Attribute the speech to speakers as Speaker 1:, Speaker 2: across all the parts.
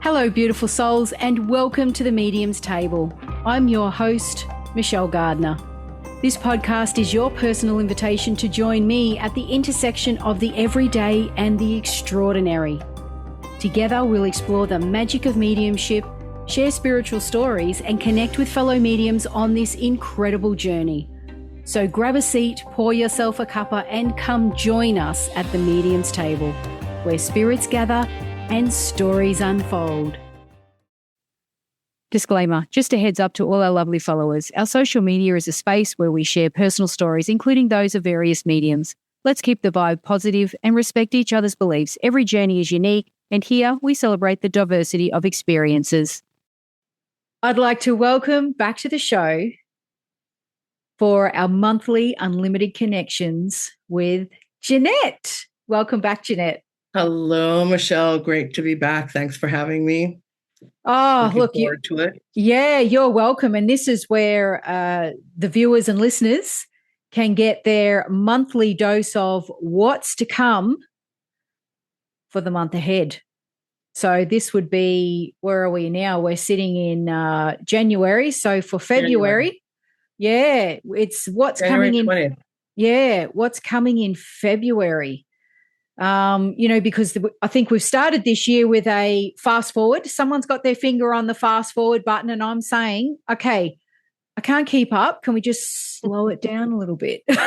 Speaker 1: Hello, beautiful souls, and welcome to the Medium's Table. I'm your host, Michelle Gardner. This podcast is your personal invitation to join me at the intersection of the everyday and the extraordinary. Together, we'll explore the magic of mediumship, share spiritual stories, and connect with fellow mediums on this incredible journey. So grab a seat, pour yourself a cuppa, and come join us at the Medium's Table, where spirits gather and stories unfold. Disclaimer, just a heads up to all our lovely followers. Our social media is a space where we share personal stories, including those of various mediums. Let's keep the vibe positive and respect each other's beliefs. Every journey is unique, and here we celebrate the diversity of experiences. I'd like to welcome back to the show for our monthly Unlimited Connections with Jeannette. Welcome back, Jeannette.
Speaker 2: Hello, Michelle. Great to be back. Thanks for having me.
Speaker 1: Oh,
Speaker 2: Looking forward to it.
Speaker 1: Yeah, you're welcome. And this is where the viewers and listeners can get their monthly dose of what's to come for the month ahead. So this would be, where are we now? We're sitting in January. So for February, yeah, it's what's
Speaker 2: January
Speaker 1: coming in.
Speaker 2: 20th.
Speaker 1: Yeah, what's coming in February. Because I think we've started this year with a fast forward. Someone's got their finger on the fast forward button and I'm saying, okay, I can't keep up. Can we just slow it down a little bit?
Speaker 2: Well,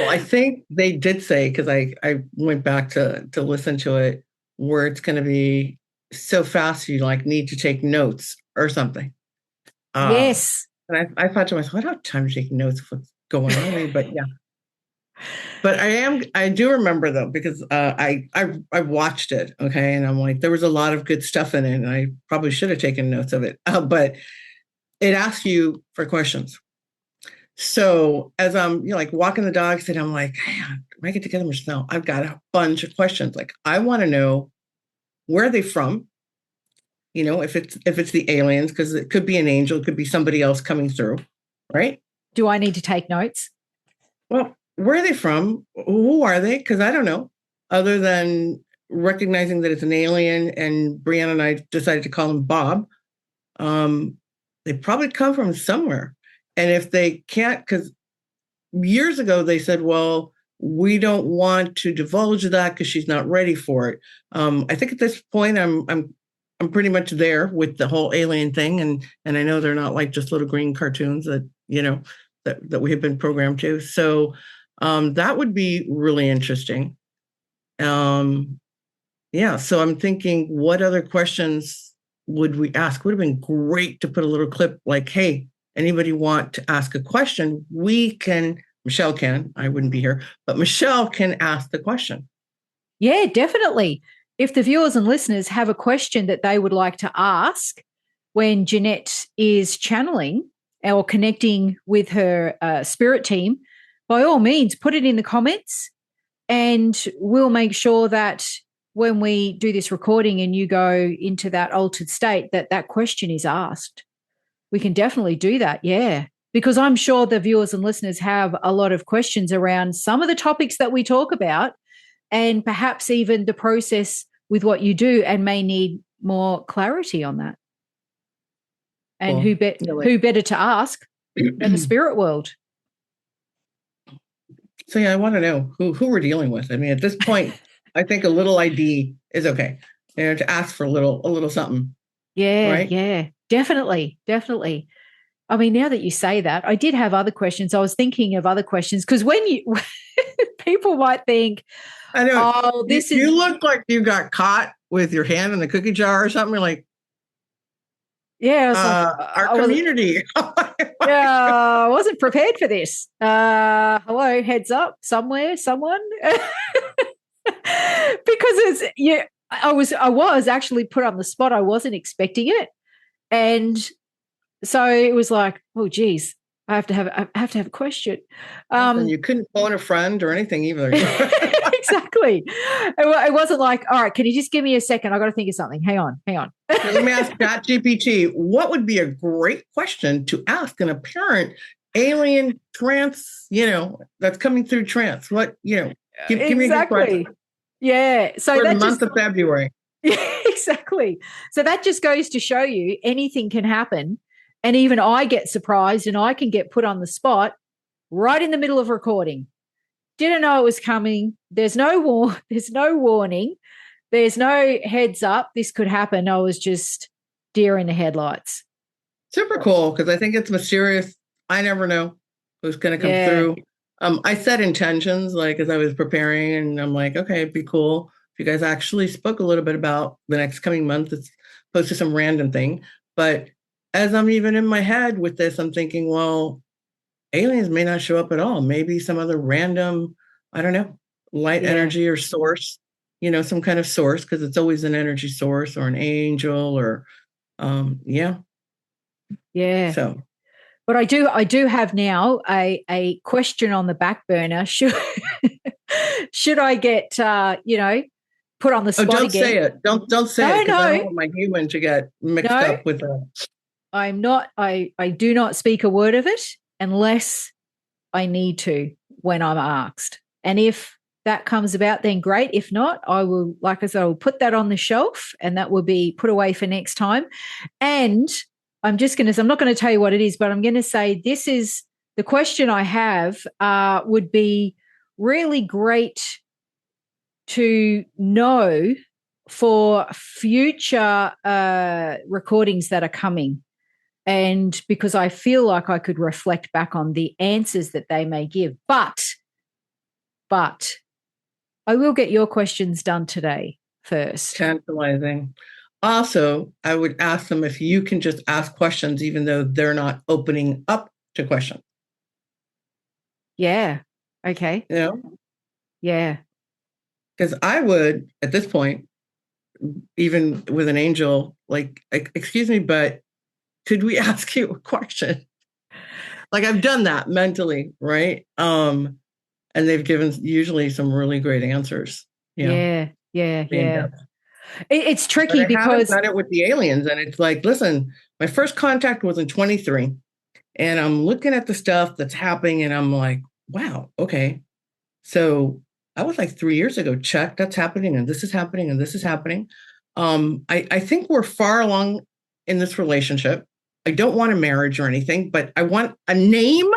Speaker 2: I think they did say, because I went back to listen to it, where it's going to be so fast you need to take notes or something.
Speaker 1: Yes.
Speaker 2: And I thought to myself, I don't have time to take notes of what's going on, but yeah. But I do remember though, because I watched it, okay, and I'm like, there was a lot of good stuff in it, and I probably should have taken notes of it. But it asks you for questions. So as I'm walking the dogs, and I'm like, hey, when I get together with Michelle, I've got a bunch of questions. Like, I want to know, where are they from? If it's the aliens, because it could be an angel, it could be somebody else coming through, right?
Speaker 1: Do I need to take notes?
Speaker 2: Well, where are they from? Who are they? Because I don't know, other than recognizing that it's an alien, and Brianna and I decided to call him Bob. They probably come from somewhere. And if they can't, because years ago they said, well, we don't want to divulge that because she's not ready for it. I think at this point I'm pretty much there with the whole alien thing, and I know they're not like just little green cartoons that that we have been programmed to. So that would be really interesting. So I'm thinking, what other questions would we ask? Would have been great to put a little clip like, hey, anybody want to ask a question? Michelle can, I wouldn't be here, but Michelle can ask the question.
Speaker 1: Yeah, definitely. If the viewers and listeners have a question that they would like to ask when Jeannette is channeling or connecting with her spirit team, by all means, put it in the comments, and we'll make sure that when we do this recording and you go into that altered state, that question is asked. We can definitely do that, yeah, because I'm sure the viewers and listeners have a lot of questions around some of the topics that we talk about, and perhaps even the process with what you do, and may need more clarity on that. And who better to ask than the spirit world?
Speaker 2: So yeah, I want to know who we're dealing with. I mean, at this point, I think a little ID is okay. To ask for a little something.
Speaker 1: Yeah,
Speaker 2: right?
Speaker 1: Yeah, definitely. I mean, now that you say that, I did have other questions. I was thinking of other questions, because when people might think,
Speaker 2: I know,
Speaker 1: oh,
Speaker 2: you look like you got caught with your hand in the cookie jar or something. You're like,
Speaker 1: yeah,
Speaker 2: our community.
Speaker 1: I wasn't prepared for this. Hello, heads up, someone. Because I was actually put on the spot. I wasn't expecting it, and so it was like, oh, geez, I have to have a question.
Speaker 2: And you couldn't phone a friend or anything either.
Speaker 1: Exactly. It wasn't like, all right, can you just give me a second? I got to think of something. Hang on.
Speaker 2: Let me ask ChatGPT, what would be a great question to ask an apparent alien trance, that's coming through trance? What, give me a good question.
Speaker 1: Yeah. So
Speaker 2: for the month of February.
Speaker 1: Exactly. So that just goes to show you anything can happen. And even I get surprised and I can get put on the spot right in the middle of recording. Didn't know it was coming. There's no warning. There's no heads up. This could happen. I was just deer in the headlights.
Speaker 2: Super cool, because I think it's mysterious. I never know who's going to come through. I set intentions like as I was preparing, and I'm like, okay, it'd be cool if you guys actually spoke a little bit about the next coming month. It's opposed to some random thing. But as I'm even in my head with this, I'm thinking, well, aliens may not show up at all. Maybe some other random, I don't know, light energy or source, some kind of source, because it's always an energy source or an angel or,
Speaker 1: Yeah.
Speaker 2: So,
Speaker 1: but I do have now a question on the back burner. Should I get put on the spot
Speaker 2: don't
Speaker 1: again?
Speaker 2: say it. Don't say it, because I don't want my human to get mixed up with that.
Speaker 1: I'm not. I do not speak a word of it unless I need to when I'm asked. And if that comes about, then great. If not, I will, like I said, I will put that on the shelf and that will be put away for next time. And I'm not going to tell you what it is, but I'm going to say this is the question I have would be really great to know for future recordings that are coming. And because I feel like I could reflect back on the answers that they may give. But I will get your questions done today first.
Speaker 2: Tantalizing. Also, I would ask them if you can just ask questions, even though they're not opening up to questions.
Speaker 1: Yeah. Okay. Yeah.
Speaker 2: Because I would, at this point, even with an angel, like, excuse me, but could we ask you a question? Like, I've done that mentally, right? And they've given usually some really great answers.
Speaker 1: Yeah. It's tricky
Speaker 2: but I
Speaker 1: because
Speaker 2: haven't done it with the aliens, and it's like, listen, my first contact was in 23, and I'm looking at the stuff that's happening, and I'm like, wow, okay, so I was like 3 years ago. Check, that's happening, and this is happening, and this is happening. I think we're far along in this relationship. I don't want a marriage or anything, but I want a name.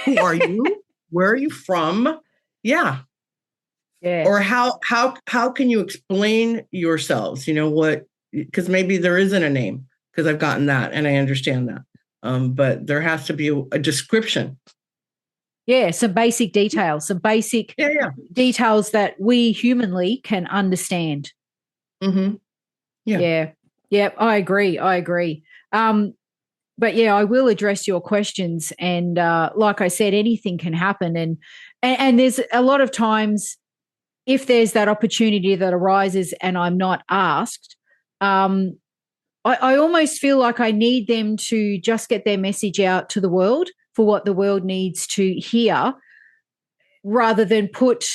Speaker 2: Who are you? Where are you from? Yeah. Or how can you explain yourselves? What? Because maybe there isn't a name, because I've gotten that and I understand that. But there has to be a description.
Speaker 1: Yeah, some basic details, details that we humanly can understand.
Speaker 2: Mm-hmm.
Speaker 1: Yeah, I agree. But yeah, I will address your questions. And like I said, anything can happen. And there's a lot of times, if there's that opportunity that arises and I'm not asked, I almost feel like I need them to just get their message out to the world for what the world needs to hear, rather than put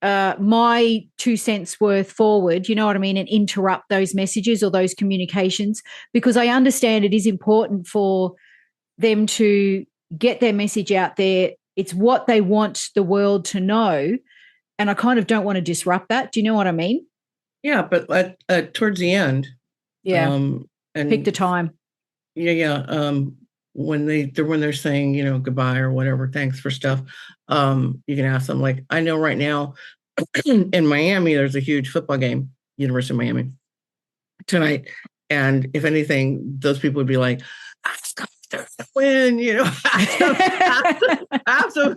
Speaker 1: my 2 cents worth forward, you know what I mean, and interrupt those messages or those communications, because I understand it is important for them to get their message out there. It's what they want the world to know. And I kind of don't want to disrupt that. Do you know what I mean?
Speaker 2: Yeah, but towards the end.
Speaker 1: Yeah. And pick the time.
Speaker 2: Yeah. When they're saying, goodbye or whatever, thanks for stuff, you can ask them, like, I know right now in Miami, there's a huge football game, University of Miami, tonight. And if anything, those people would be like, ask them if they're going to win, ask them.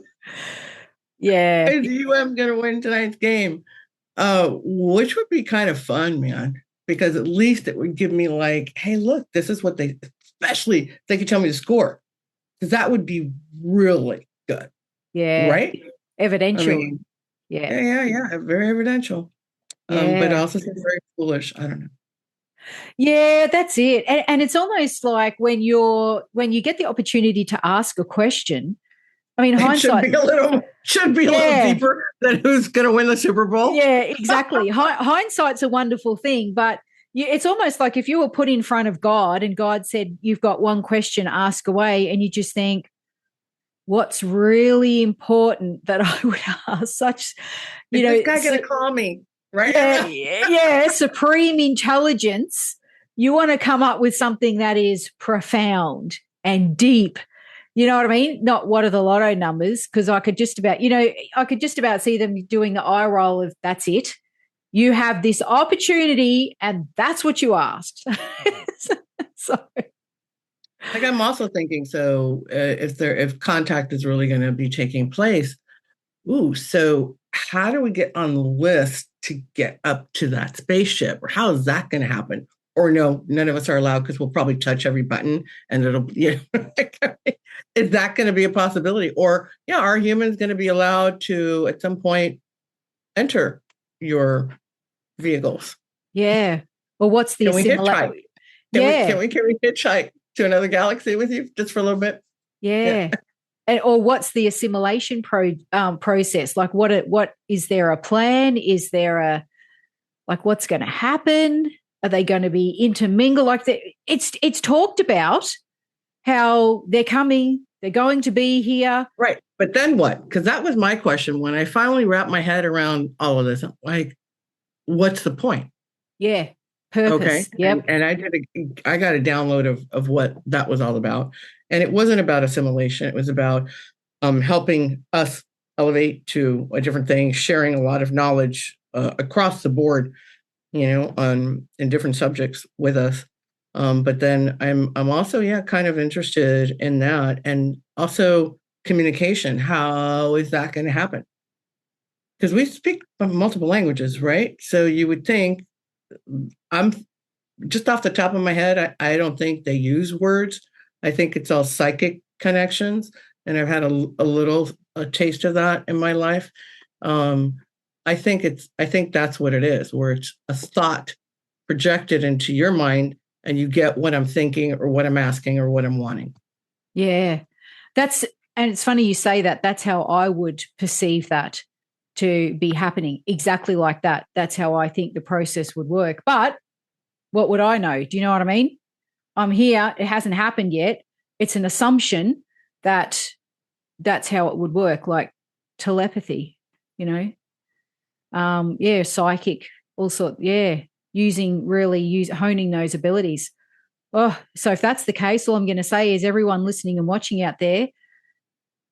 Speaker 1: Yeah.
Speaker 2: Is UM going to win tonight's game? Which would be kind of fun, man, because at least it would give me like, hey, look, this is what especially if they could tell me the score, because that would be really good.
Speaker 1: Yeah.
Speaker 2: Right?
Speaker 1: Evidential.
Speaker 2: I mean, yeah. Very evidential. But also seems very foolish. I don't know.
Speaker 1: Yeah, that's it. And it's almost like when you get the opportunity to ask a question, I mean, hindsight
Speaker 2: should be a little deeper than who's going to win the Super Bowl.
Speaker 1: Yeah, exactly. Hindsight's a wonderful thing, but it's almost like if you were put in front of God and God said, you've got one question, ask away, and you just think, what's really important that I would ask? Is
Speaker 2: this guy going to call me? right?
Speaker 1: Yeah, supreme intelligence. You want to come up with something that is profound and deep. You know what I mean? Not what are the lotto numbers? Because I could just about, see them doing the eye roll of that's it. You have this opportunity and that's what you asked. So
Speaker 2: like I'm also thinking, so if contact is really going to be taking place, so how do we get on the list to get up to that spaceship? Or how is that going to happen? Or no, none of us are allowed because we'll probably touch every button and it'll, is that going to be a possibility? Or, are humans going to be allowed to, at some point, enter your vehicles?
Speaker 1: Yeah. Well, what's the
Speaker 2: hitchhike?
Speaker 1: Yeah.
Speaker 2: Can we hitchhike to another galaxy with you just for a little bit?
Speaker 1: Yeah. Or what's the assimilation process? Like, what is there a plan? Is there what's going to happen? Are they going to be intermingled? Like, it's talked about how they're coming, they're going to be here.
Speaker 2: Right. But then what? Because that was my question when I finally wrapped my head around all of this. I'm like, what's the point?
Speaker 1: Yeah. Purpose.
Speaker 2: Okay.
Speaker 1: Yep.
Speaker 2: And I got a download of what that was all about. And it wasn't about assimilation. It was about helping us elevate to a different thing, sharing a lot of knowledge across the board, in different subjects with us. But then I'm also, kind of interested in that. And also communication. How is that going to happen? Because we speak multiple languages, right? So you would think, I'm just off the top of my head, I don't think they use words. I think it's all psychic connections. And I've had a taste of that in my life. I think that's what it is, where it's a thought projected into your mind and you get what I'm thinking or what I'm asking or what I'm wanting.
Speaker 1: Yeah. And it's funny you say that. That's how I would perceive that to be happening, exactly like that. That's how I think the process would work. But what would I know? Do you know what I mean? I'm here. It hasn't happened yet. It's an assumption that that's how it would work, like telepathy, psychic, also, honing those abilities. Oh, so if that's the case, all I'm going to say is everyone listening and watching out there,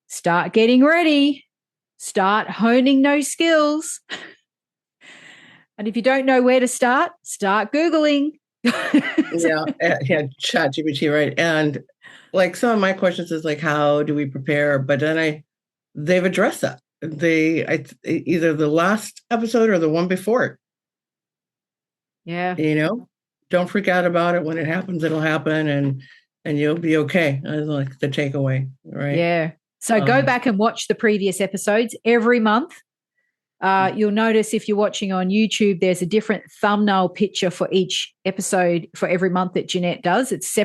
Speaker 1: start getting ready, start honing those skills. And if you don't know where to start Googling.
Speaker 2: yeah, ChatGPT, right? And like some of my questions is like, how do we prepare? But then they've addressed that. Either the last episode or the one before it.
Speaker 1: Yeah.
Speaker 2: Don't freak out about it. When it happens, it'll happen, and you'll be okay. That's like the takeaway, right?
Speaker 1: Yeah. So go back and watch the previous episodes every month. You'll notice if you're watching on YouTube, there's a different thumbnail picture for each episode for every month that Jeannette does. It's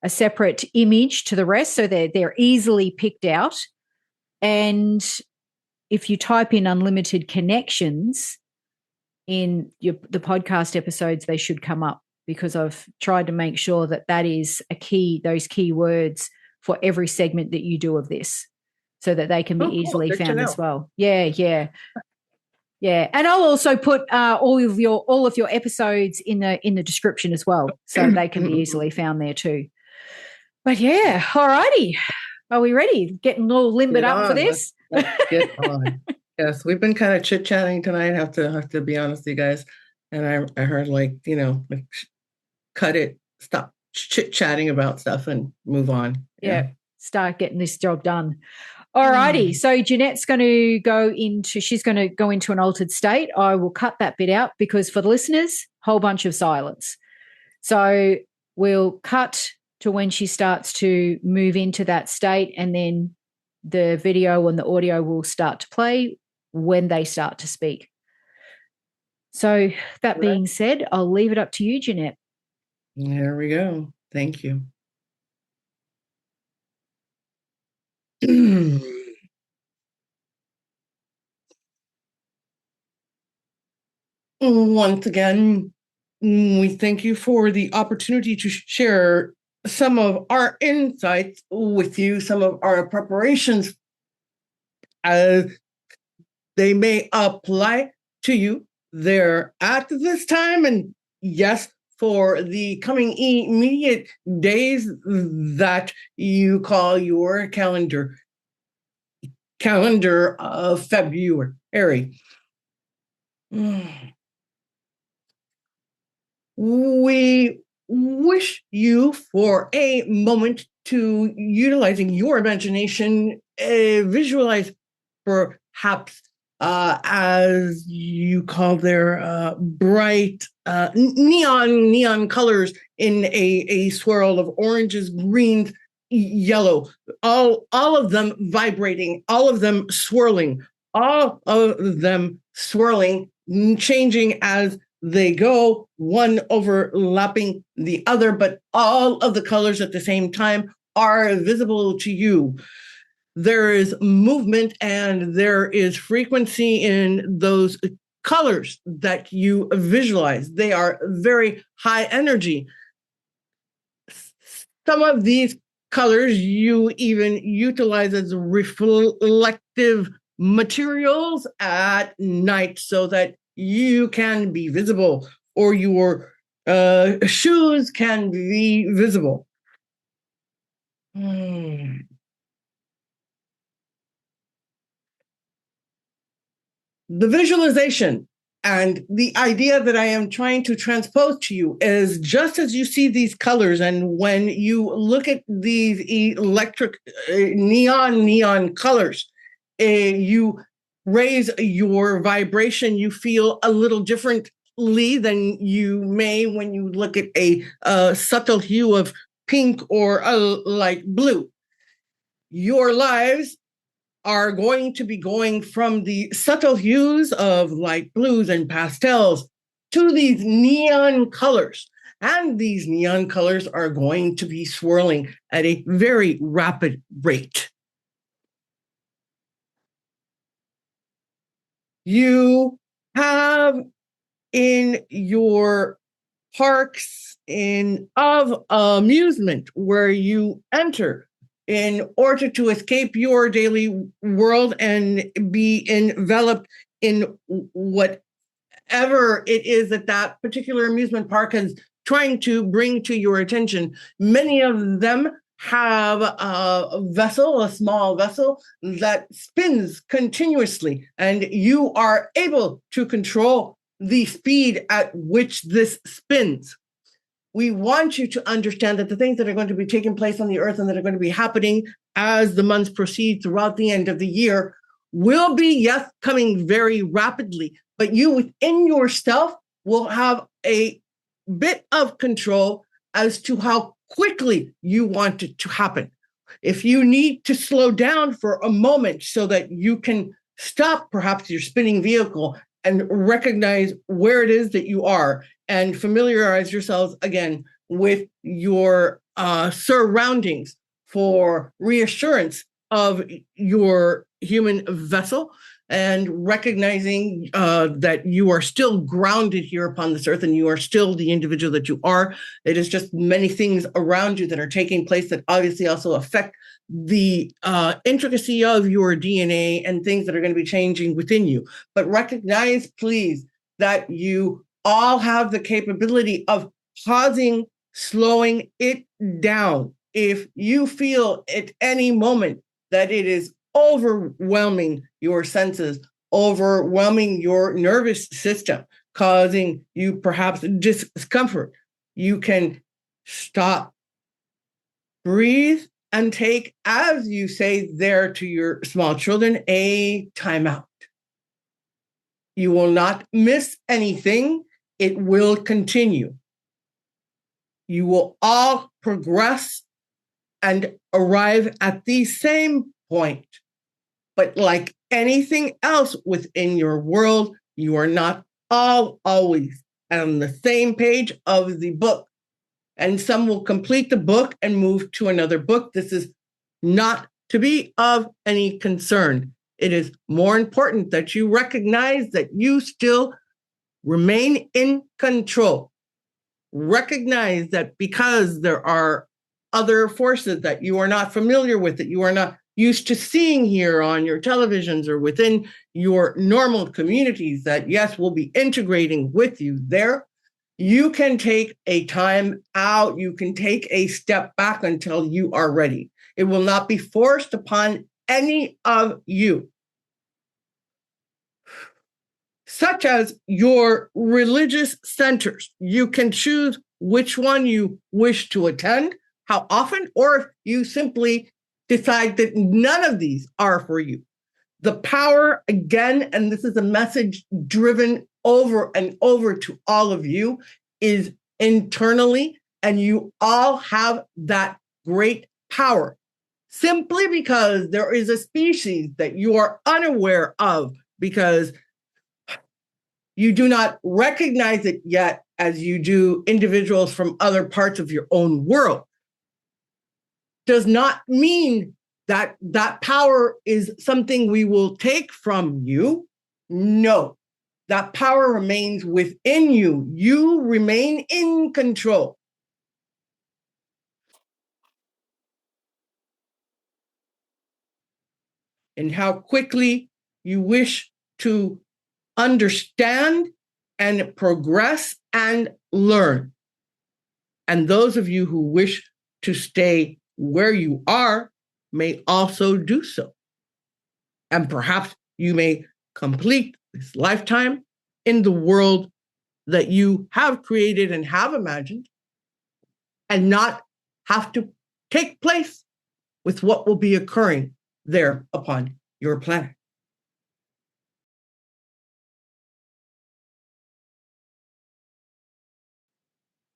Speaker 1: a separate image to the rest, so they're easily picked out. And if you type in unlimited connections in the podcast episodes, they should come up, because I've tried to make sure that is those key words for every segment that you do of this, so that they can be easily found as well. Yeah. And I'll also put all of your episodes in the description as well, so they can be easily found there too. But yeah, all righty. Are we ready? Getting all limbered up for this?
Speaker 2: Let's get on. Yes, we've been kind of chit-chatting tonight. Have to be honest with you guys. And I heard cut it, stop chit-chatting about stuff and move on.
Speaker 1: Yeah. Start getting this job done. All righty. So Jeanette's going to go into an altered state. I will cut that bit out because for the listeners, whole bunch of silence. So we'll cut to when she starts to move into that state, and then the video and the audio will start to play when they start to speak. So that being said, I'll leave it up to you, Jeannette.
Speaker 2: There we go. Thank you. Once again, we thank you for the opportunity to share some of our insights with you, some of our preparations as they may apply to you there at this time. And yes, for the coming immediate days that you call your calendar of February. We wish you for a moment to utilizing your imagination, visualize perhaps as you call their bright neon colors in a swirl of oranges, greens, yellow, all of them vibrating, all of them swirling, changing as they go, one overlapping the other, but all of the colors at the same time are visible to you. There is movement and there is frequency in those colors that you visualize. They are very high energy. Some of these colors you even utilize as reflective materials at night so that you can be visible, or your shoes can be visible. The visualization and the idea that I am trying to transpose to you is just as you see these colors, and when you look at these electric neon colors, you raise your vibration, you feel a little differently than you may when you look at a subtle hue of pink or a light blue. Your lives are going to be going from the subtle hues of light blues and pastels to these neon colors. And these neon colors are going to be swirling at a very rapid rate. You have in your parks of amusement where you enter in order to escape your daily world and be enveloped in whatever it is that particular amusement park is trying to bring to your attention. Many of them have a small vessel that spins continuously, and you are able to control the speed at which this spins. We want you to understand that the things that are going to be taking place on the earth and that are going to be happening as the months proceed throughout the end of the year will be, yes, coming very rapidly, but you within yourself will have a bit of control as to how quickly you want it to happen. If you need to slow down for a moment so that you can stop perhaps your spinning vehicle and recognize where it is that you are and familiarize yourselves again with your surroundings for reassurance of your human vessel, and recognizing that you are still grounded here upon this earth and you are still the individual that you are. It is just many things around you that are taking place that obviously also affect the intricacy of your DNA and things that are going to be changing within you. But recognize, please, that you all have the capability of pausing, slowing it down. If you feel at any moment that it is overwhelming your senses, overwhelming your nervous system, causing you perhaps discomfort, you can stop, breathe, and take, as you say there to your small children, a timeout. You will not miss anything. It will continue. You will all progress and arrive at the same point. But like anything else within your world, you are not all always on the same page of the book. And some will complete the book and move to another book. This is not to be of any concern. It is more important that you recognize that you still remain in control. Recognize that because there are other forces that you are not familiar with, that you are not used to seeing here on your televisions or within your normal communities that, yes, will be integrating with you there, you can take a time out. You can take a step back until you are ready. It will not be forced upon any of you. Such as your religious centers. You can choose which one you wish to attend, how often, or if you simply decide that none of these are for you. The power, again, and this is a message driven over and over to all of you, is internally, and you all have that great power. Simply because there is a species that you are unaware of, because you do not recognize it yet as you do individuals from other parts of your own world, does not mean that that power is something we will take from you. No, that power remains within you. You remain in control. And how quickly you wish to understand and progress and learn. And those of you who wish to stay where you are may also do so. And perhaps you may complete this lifetime in the world that you have created and have imagined, and not have to take place with what will be occurring there upon your planet.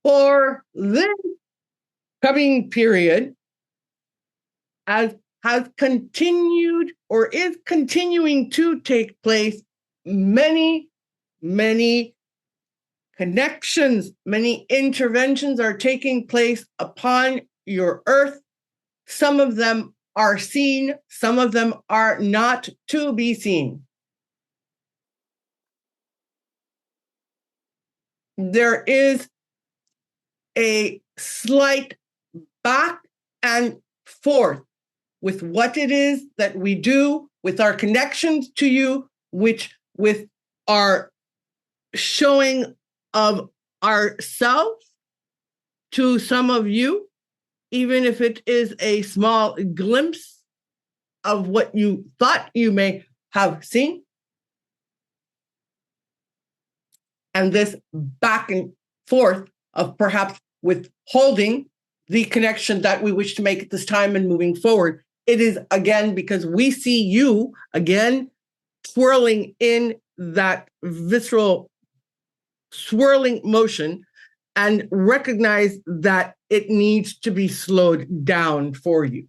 Speaker 2: For this coming period, as has continued or is continuing to take place, many connections, many interventions are taking place upon your earth. Some of them are seen, some of them are not to be seen. There is a slight back and forth with what it is that we do, with our connections to you, which with our showing of ourselves to some of you, even if it is a small glimpse of what you thought you may have seen. And this back and forth of perhaps withholding the connection that we wish to make at this time and moving forward. It is, again, because we see you, again, swirling in that visceral swirling motion, and recognize that it needs to be slowed down for you.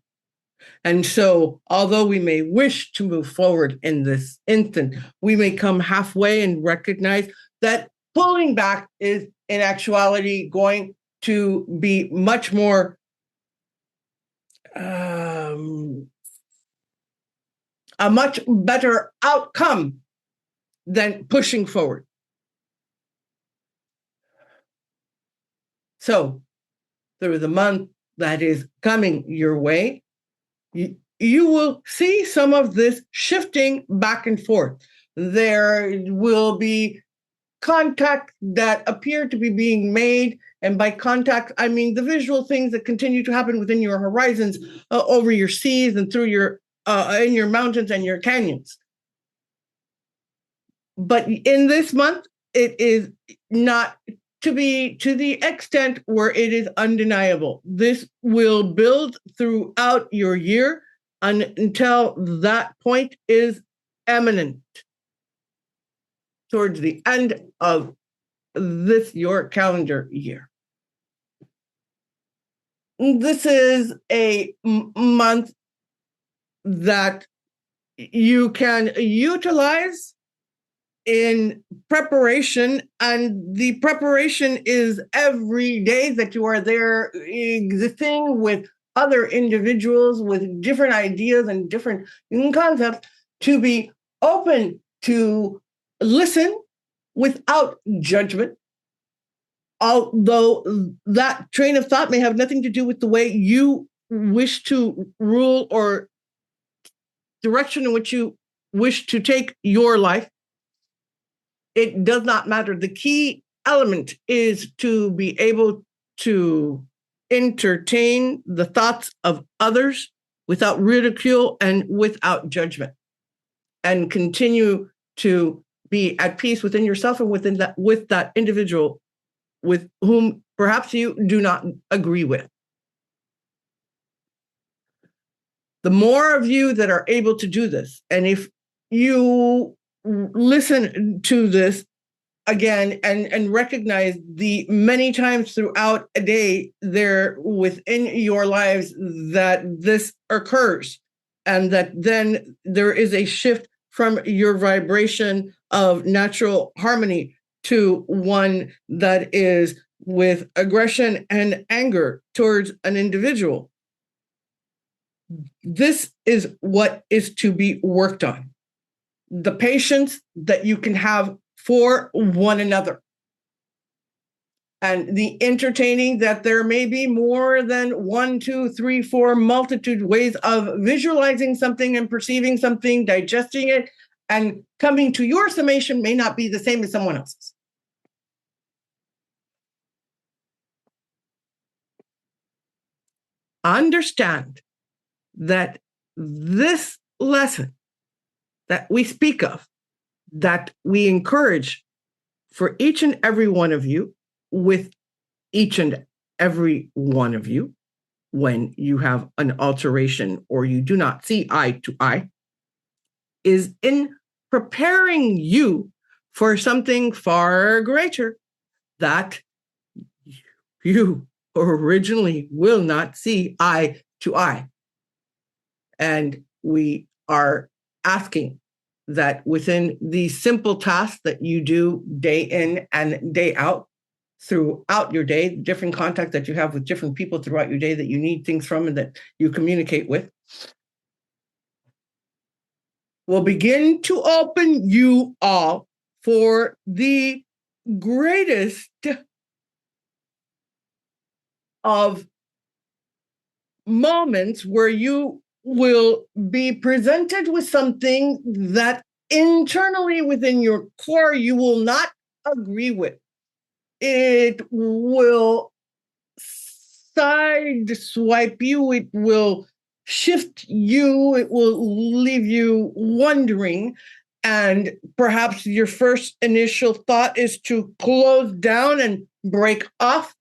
Speaker 2: And so, although we may wish to move forward in this instant, we may come halfway and recognize that pulling back is, in actuality, going to be much more a much better outcome than pushing forward. So, through the month that is coming your way, you will see some of this shifting back and forth. There will be contact that appear to be being made. And by contact, I mean the visual things that continue to happen within your horizons, over your seas and through your, in your mountains and your canyons. But in this month, it is not to be to the extent where it is undeniable. This will build throughout your year until that point is eminent towards the end of this your calendar year. This is a month that you can utilize in preparation, and the preparation is every day that you are there existing with other individuals with different ideas and different concepts, to be open to listen without judgment, although that train of thought may have nothing to do with the way you wish to rule or direction in which you wish to take your life. It does not matter. The key element is to be able to entertain the thoughts of others without ridicule and without judgment, and continue to be at peace within yourself and within that, with that individual with whom perhaps you do not agree with. The more of you that are able to do this, and if you listen to this again and recognize the many times throughout a day there within your lives that this occurs, and that then there is a shift from your vibration of natural harmony to one that is with aggression and anger towards an individual. This is what is to be worked on. The patience that you can have for one another. And the entertaining that there may be more than 1, 2, 3, 4 multitude ways of visualizing something and perceiving something, digesting it, and coming to your summation may not be the same as someone else's. Understand that this lesson that we speak of, that we encourage for each and every one of you, with each and every one of you, when you have an alteration or you do not see eye to eye, is in preparing you for something far greater that you originally will not see eye to eye. And we are asking that within the simple tasks that you do day in and day out, throughout your day, different contacts that you have with different people throughout your day that you need things from and that you communicate with, will begin to open you all for the greatest of moments where you will be presented with something that internally within your core you will not agree with. It will sideswipe you, it will shift you, it will leave you wondering, and perhaps your first initial thought is to close down and break off.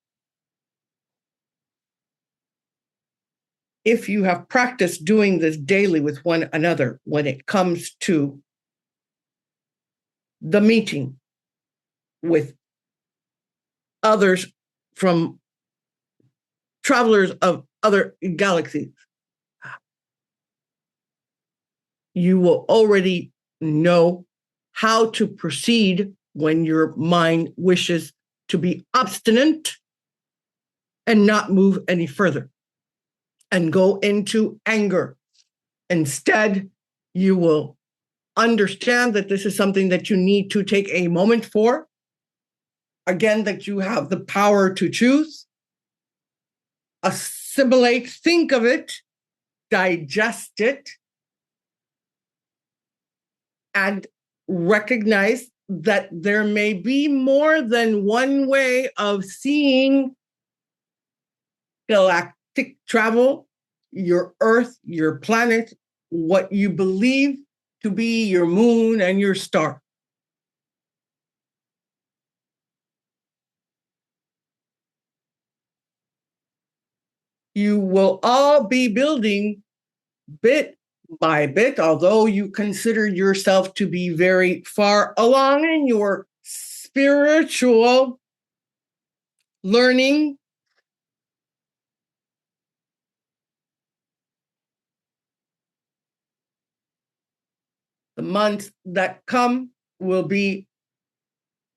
Speaker 2: If you have practiced doing this daily with one another, when it comes to the meeting with others from travelers of other galaxies, you will already know how to proceed when your mind wishes to be obstinate and not move any further and go into anger. Instead, you will understand that this is something that you need to take a moment for. Again, that you have the power to choose, assimilate, think of it, digest it, and recognize that there may be more than one way of seeing galactic travel, your Earth, your planet, what you believe to be your moon and your star. You will all be building bit by bit, although you consider yourself to be very far along in your spiritual learning. The months that come will be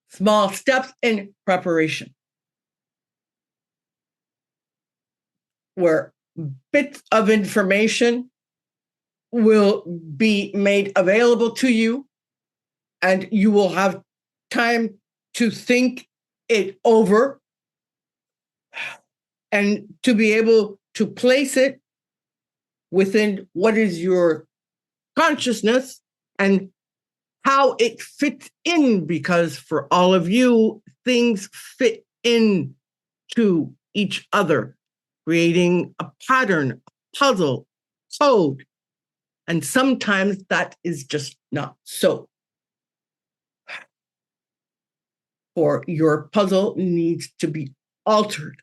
Speaker 2: small steps in preparation, where bits of information will be made available to you, and you will have time to think it over and to be able to place it within what is your consciousness and how it fits in, because for all of you, things fit in to each other, creating a pattern, a puzzle, code. And sometimes that is just not so. Or your puzzle needs to be altered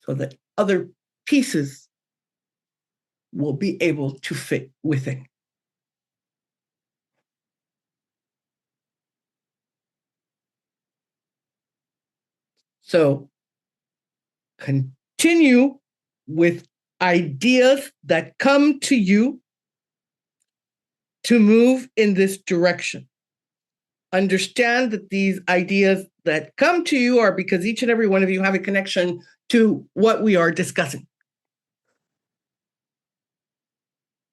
Speaker 2: so that other pieces will be able to fit within. So continue with ideas that come to you to move in this direction. Understand that these ideas that come to you are because each and every one of you have a connection to what we are discussing.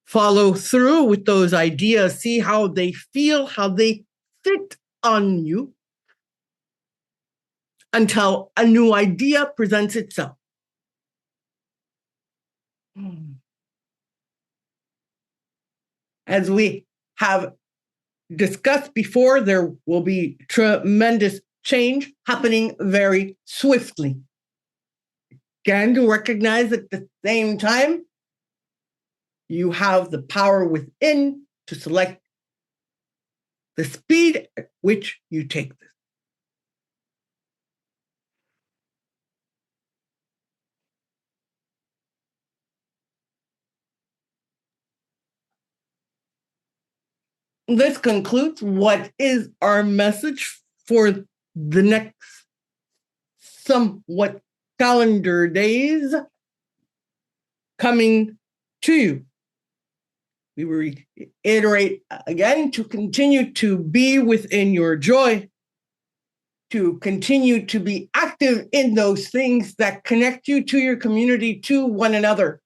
Speaker 2: Follow through with those ideas, see how they feel, how they fit on you, until a new idea presents itself. As we have discussed before, there will be tremendous change happening very swiftly. Again, to recognize at the same time, you have the power within to select the speed at which you take this. This concludes what is our message for the next somewhat calendar days coming to you. We reiterate again to continue to be within your joy, to continue to be active in those things that connect you to your community, to one another.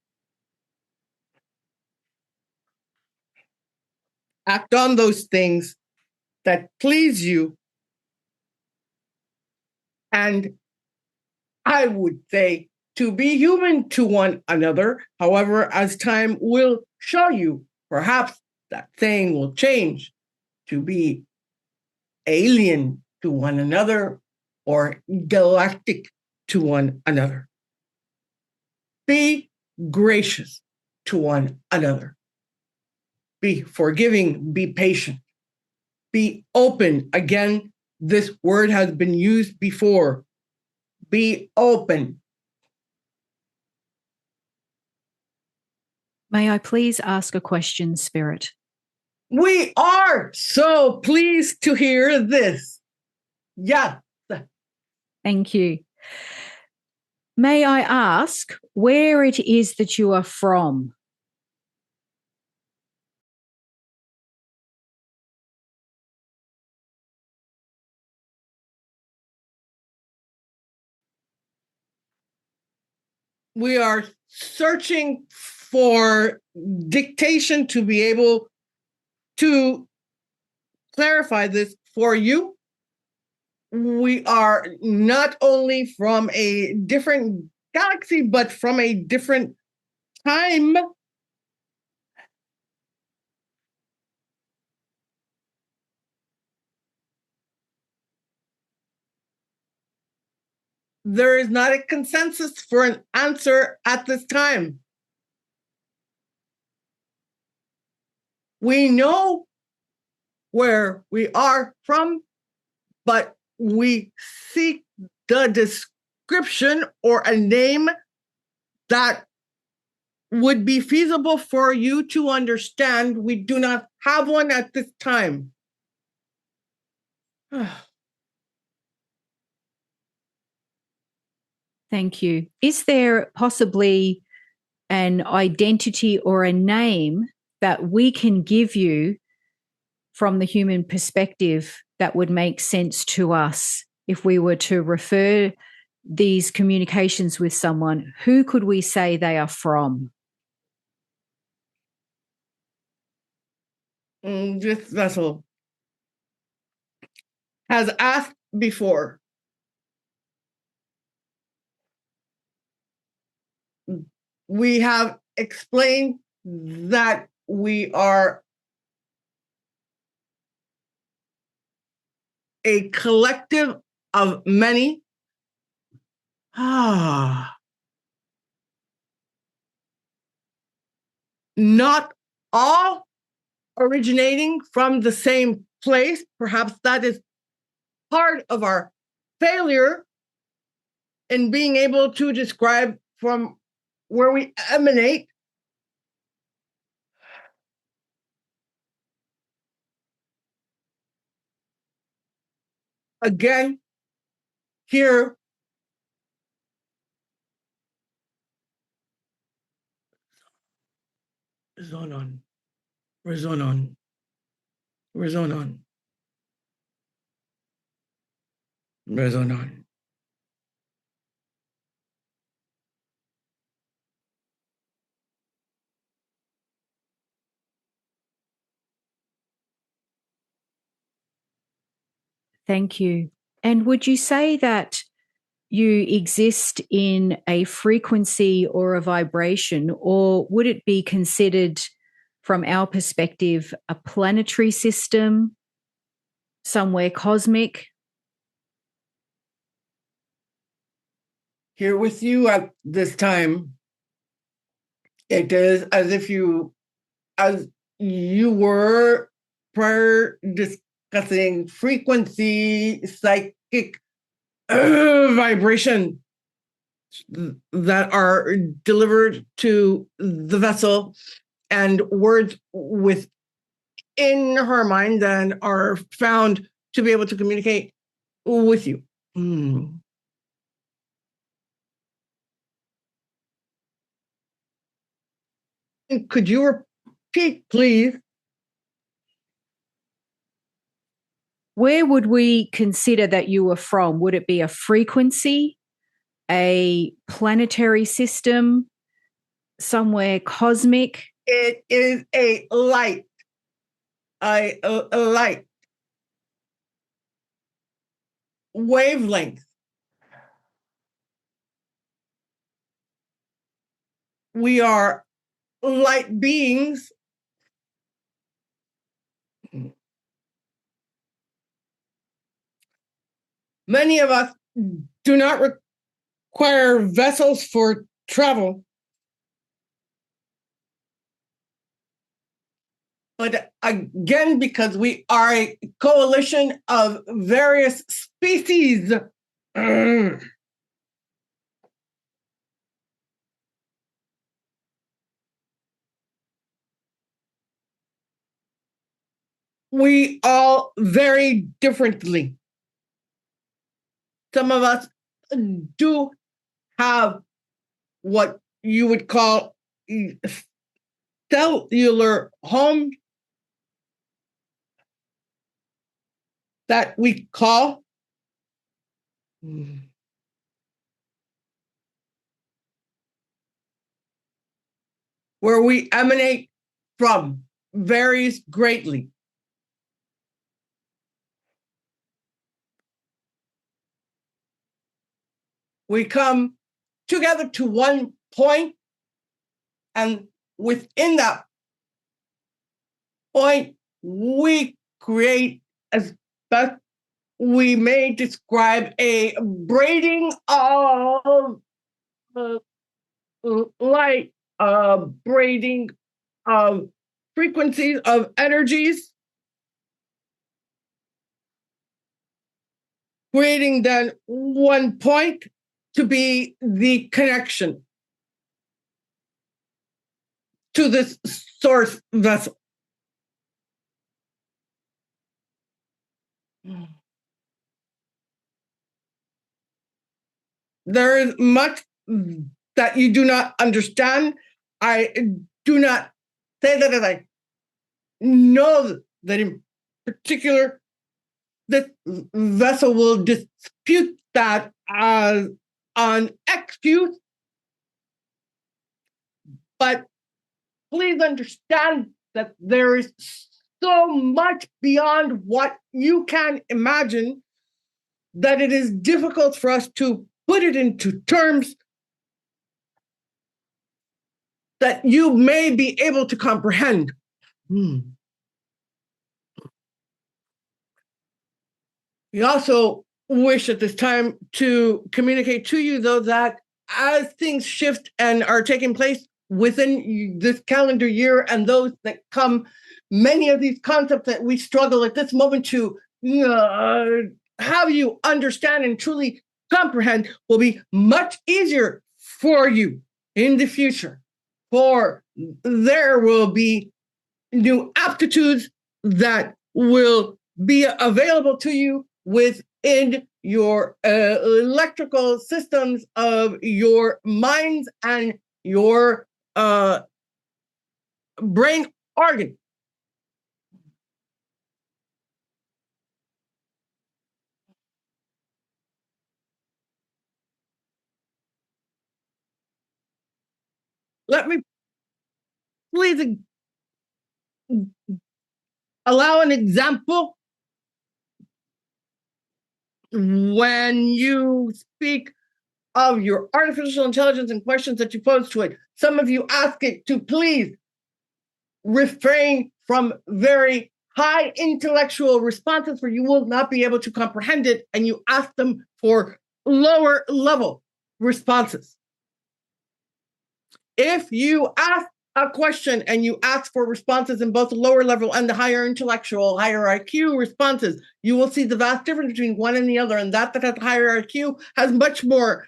Speaker 2: Act on those things that please you. And I would say to be human to one another. However, as time will show you, perhaps that thing will change to be alien to one another or galactic to one another. Be gracious to one another. Be forgiving, be patient, be open. Again, this word has been used before. Be open.
Speaker 1: May I please ask a question, Spirit?
Speaker 2: We are so pleased to hear this. Yeah.
Speaker 1: Thank you. May I ask where it is that you are from?
Speaker 2: We are searching for dictation to be able to clarify this for you. We are not only from a different galaxy, but from a different time. There is not a consensus for an answer at this time. We know where we are from, but we seek the description or a name that would be feasible for you to understand. We do not have one at this time.
Speaker 1: Thank you. Is there possibly an identity or a name that we can give you from the human perspective that would make sense to us if we were to refer these communications with someone? Who could we say they are from?
Speaker 2: This vessel has asked before. We have explained that we are a collective of many. Not all originating from the same place. Perhaps that is part of our failure in being able to describe from where we emanate. Again, here, resonon, resonon, resonon, resonon.
Speaker 1: Thank you. And would you say that you exist in a frequency or a vibration, or would it be considered, from our perspective, a planetary system, somewhere cosmic?
Speaker 2: Here with you at this time, it is as you were prior discussing frequency, psychic vibration that are delivered to the vessel, and words within her mind then are found to be able to communicate with you. Could you repeat, please?
Speaker 1: Where would we consider that you were from? Would it be a frequency, a planetary system, somewhere cosmic?
Speaker 2: It is a light. A light wavelength. We are light beings. Many of us do not require vessels for travel. But again, because we are a coalition of various species, we all vary differently. Some of us do have what you would call cellular homes that we call where we emanate from varies greatly. We come together to one point, and within that point, we create, as best we may describe, a braiding of light, braiding of frequencies, of energies, creating then one point to be the connection to this source vessel. There is much that you do not understand. I do not say that as I know that in particular, this vessel will dispute that as an excuse. But please understand that there is so much beyond what you can imagine that it is difficult for us to put it into terms that you may be able to comprehend. We also wish at this time to communicate to you, though, that as things shift and are taking place within this calendar year and those that come, many of these concepts that we struggle at this moment to have you understand and truly comprehend will be much easier for you in the future. For there will be new aptitudes that will be available to you within your electrical systems of your minds and your brain organ. Let me please allow an example. When you speak of your artificial intelligence and questions that you pose to it, some of you ask it to please refrain from very high intellectual responses where you will not be able to comprehend it, and you ask them for lower level responses. If you ask a question and you ask for responses in both the lower level and the higher intellectual, higher IQ responses, you will see the vast difference between one and the other. And that has higher IQ has much more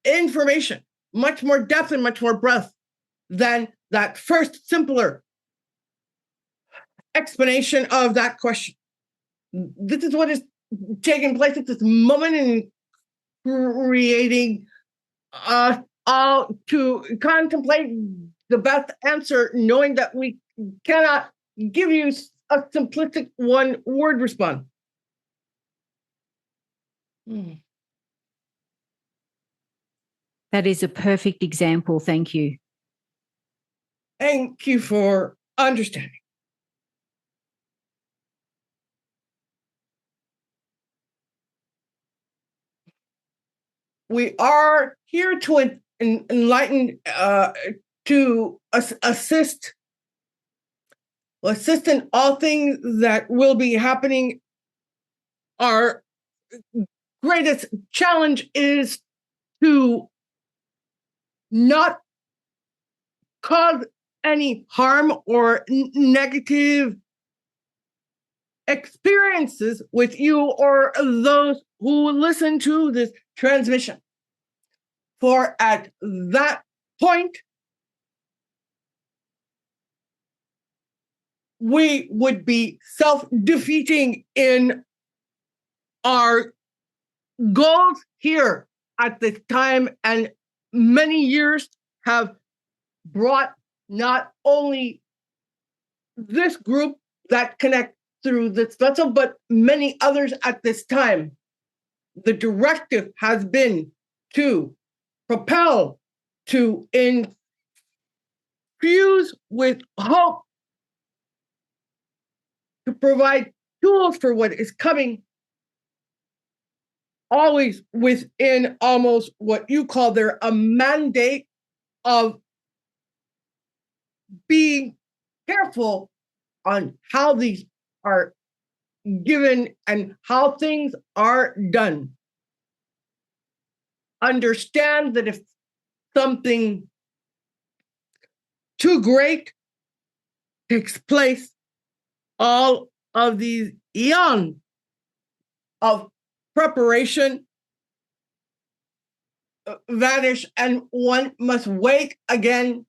Speaker 2: information, much more depth and much more breadth than that first, simpler explanation of that question. This is what is taking place at this moment in creating all to contemplate the best answer, knowing that we cannot give you a simplistic one-word response.
Speaker 1: That is a perfect example. Thank you.
Speaker 2: Thank you for understanding. We are here to enlighten, to assist in all things that will be happening. Our greatest challenge is to not cause any harm or negative experiences with you or those who listen to this transmission. For at that point, we would be self-defeating in our goals here at this time, and many years have brought not only this group that connect through this vessel, but many others at this time. The directive has been to propel, to infuse with hope, to provide tools for what is coming, always within almost what you call there a mandate of being careful on how these are given and how things are done. Understand that if something too great takes place, all of these eons of preparation vanish, and one must wait again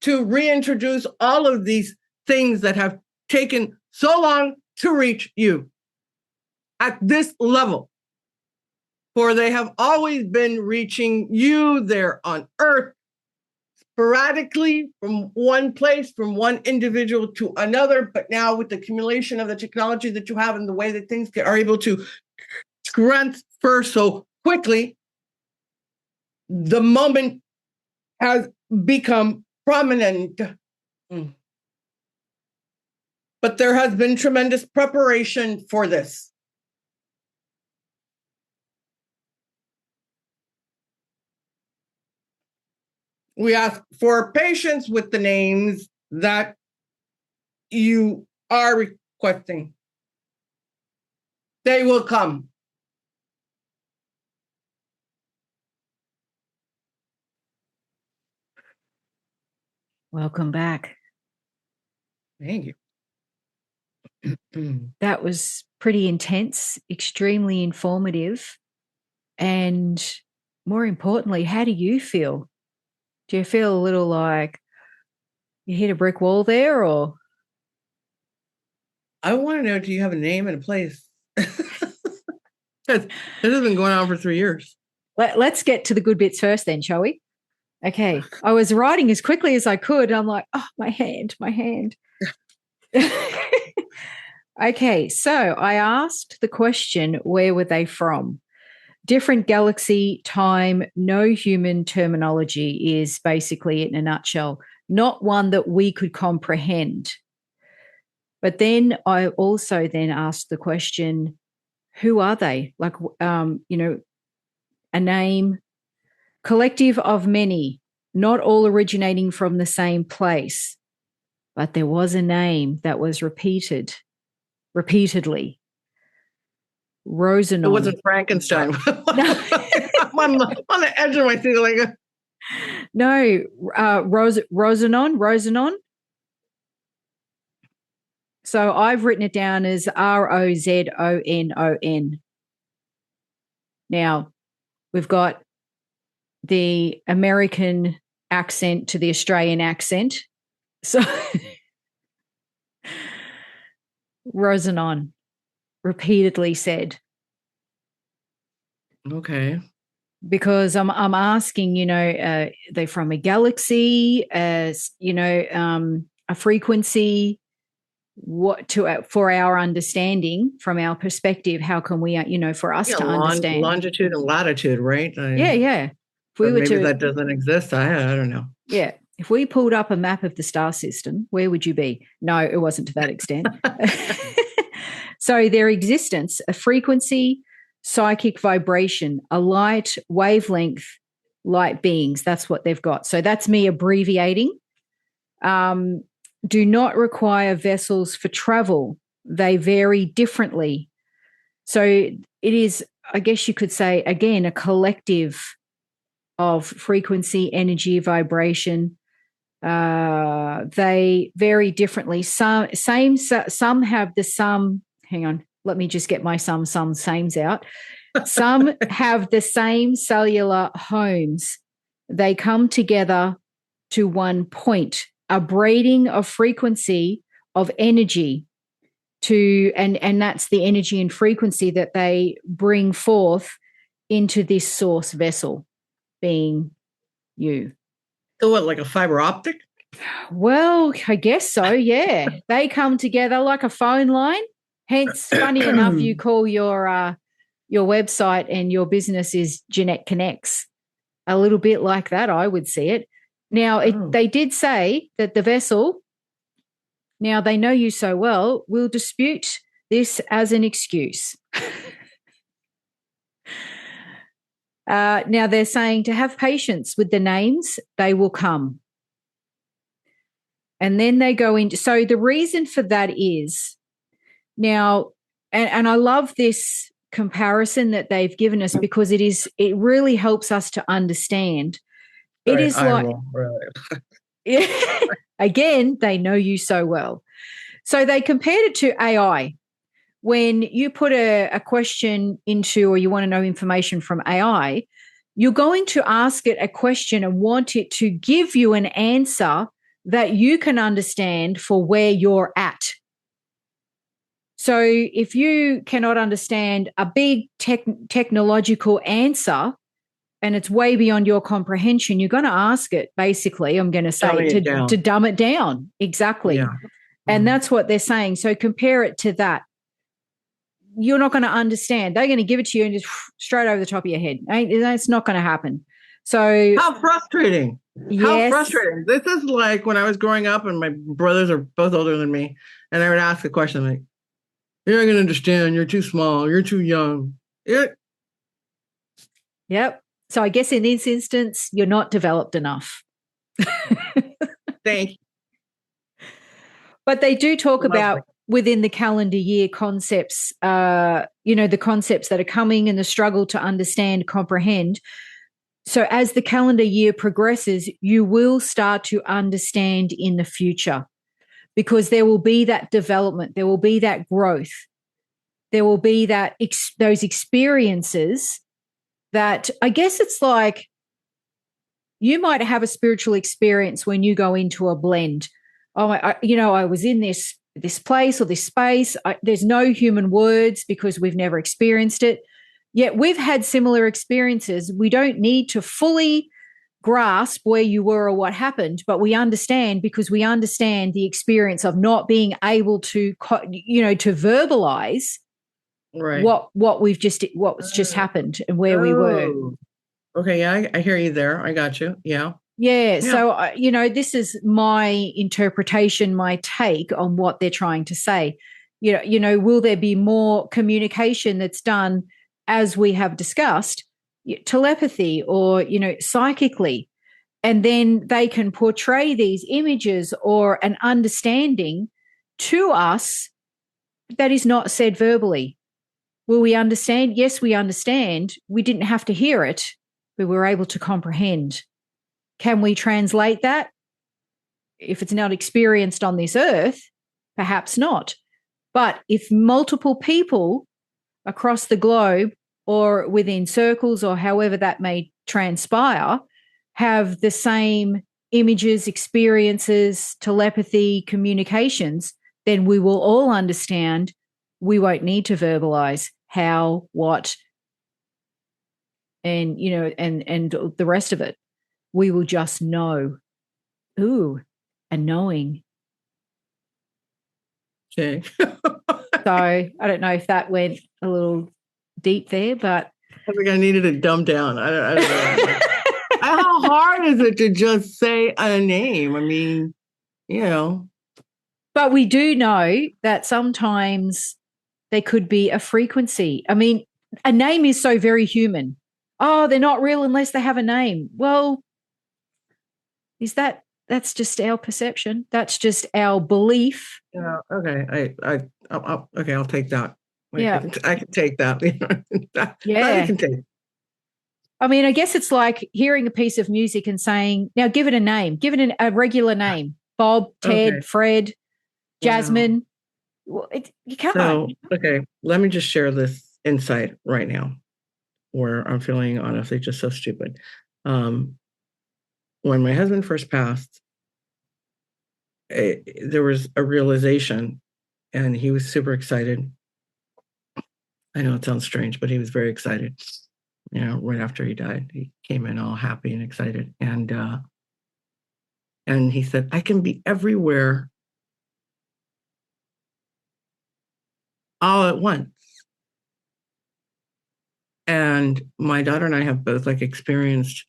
Speaker 2: to reintroduce all of these things that have taken so long to reach you at this level. For they have always been reaching you there on Earth, sporadically from one place, from one individual to another. But now with the accumulation of the technology that you have and the way that things are able to transfer so quickly, the moment has become prominent. But there has been tremendous preparation for this. We ask for patience with the names that you are requesting. They will come.
Speaker 1: Welcome back.
Speaker 2: Thank you.
Speaker 1: That was pretty intense, extremely informative. And more importantly, how do you feel? Do you feel a little like you hit a brick wall there, or?
Speaker 2: I want to know, do you have a name and a place? This has been going on for 3 years.
Speaker 1: Let's get to the good bits first then, shall we? Okay. I was writing as quickly as I could. I'm like, oh, my hand. Okay. So I asked the question, where were they from? Different galaxy, time, no human terminology is basically it in a nutshell, not one that we could comprehend. But then I also then asked the question, who are they? Like, a name, collective of many, not all originating from the same place. But there was a name that was repeatedly. Rosanon.
Speaker 2: It wasn't Frankenstein. No. I'm on the edge of my seat. Like,
Speaker 1: no, Rosanon. So I've written it down as Rozonon. Now, we've got the American accent to the Australian accent. So Rosanon repeatedly said.
Speaker 2: Okay.
Speaker 1: Because I'm asking, they're from a galaxy, a frequency, for our understanding, from our perspective, how can we, for us to understand
Speaker 2: longitude and latitude, right?
Speaker 1: Yeah.
Speaker 2: If we were maybe that doesn't exist. I don't know.
Speaker 1: Yeah. If we pulled up a map of the star system, where would you be? No, it wasn't to that extent. So their existence, a frequency, psychic vibration, a light wavelength, light beings. That's what they've got. So that's me abbreviating. Do not require vessels for travel. They vary differently. So it is, I guess you could say, again, a collective of frequency, energy, vibration. They vary differently. Some have the sum. Hang on, let me just get my sames out. Some have the same cellular homes. They come together to one point, a braiding of frequency of energy and that's the energy and frequency that they bring forth into this source vessel, being you.
Speaker 2: So what, like a fiber optic?
Speaker 1: Well, I guess so, yeah. They come together like a phone line. Hence, funny enough, you call your website and your business is Jeannette Connects. A little bit like that, I would see it. Now, they did say that the vessel, now they know you so well, will dispute this as an excuse. Now, they're saying to have patience with the names, they will come. And then they go into, so the reason for that is, now, and I love this comparison that they've given us because it really helps us to understand. It is like, yeah, again, they know you so well. So they compared it to AI. When you put a question into, or you want to know information from AI, you're going to ask it a question and want it to give you an answer that you can understand for where you're at. So if you cannot understand a big technological answer and it's way beyond your comprehension, you're going to ask it, basically, I'm going to say, to dumb it down. Exactly. Yeah. And that's what they're saying. So compare it to that. You're not going to understand. They're going to give it to you and just straight over the top of your head. It's not going to happen. So
Speaker 2: how frustrating.
Speaker 1: Yes.
Speaker 2: How frustrating. This is like when I was growing up and my brothers are both older than me. And I would ask a question like, you're not going to understand. You're too small. You're too young.
Speaker 1: Yep. So I guess in this instance, you're not developed enough.
Speaker 2: Thank you.
Speaker 1: But they do talk
Speaker 2: Lovely.
Speaker 1: about within the calendar year concepts, the concepts that are coming and the struggle to understand, comprehend. So as the calendar year progresses, you will start to understand in the future, because there will be that development, there will be that growth, there will be that those experiences that, I guess it's like, you might have a spiritual experience when you go into a blend. Oh, I was in this place or this space. There's no human words because we've never experienced it. Yet we've had similar experiences. We don't need to fully grasp where you were or what happened, but we understand, because we understand the experience of not being able to, to verbalize
Speaker 2: Right.
Speaker 1: what's just happened and where we were.
Speaker 2: Okay, yeah, I hear you there. I got you. Yeah.
Speaker 1: Yeah. So, this is my interpretation, my take on what they're trying to say. Will there be more communication that's done, as we have discussed, telepathy or, psychically, and then they can portray these images or an understanding to us that is not said verbally. Will we understand? Yes, we understand. We didn't have to hear it, but we were able to comprehend. Can we translate that? If it's not experienced on this earth, perhaps not. But if multiple people across the globe or within circles or however that may transpire have the same images, experiences, telepathy, communications, then we will all understand. We won't need to verbalize how, what, and the rest of it. We will just know. Ooh, a knowing.
Speaker 2: Okay.
Speaker 1: So I don't know if that went a little deep there, but
Speaker 2: I think I needed it dumbed down. I don't know. How hard is it to just say a name? I mean,
Speaker 1: But we do know that sometimes there could be a frequency. I mean, a name is so very human. Oh, they're not real unless they have a name. Well, that's just our perception. That's just our belief.
Speaker 2: Yeah. Okay. Okay. I'll take that.
Speaker 1: Yeah.
Speaker 2: I can take that.
Speaker 1: Yeah.
Speaker 2: I can take.
Speaker 1: I mean, I guess it's like hearing a piece of music and saying, now give it a name, give it a regular name. Bob, Ted,
Speaker 2: Okay.
Speaker 1: Fred, Jasmine. Wow. Well, you can't.
Speaker 2: So, okay, let me just share this insight right now where I'm feeling honestly just so stupid. When my husband first passed, there was a realization, and he was super excited. I know it sounds strange, but he was very excited. Right after he died, he came in all happy and excited, and he said, "I can be everywhere all at once." And my daughter and I have both experienced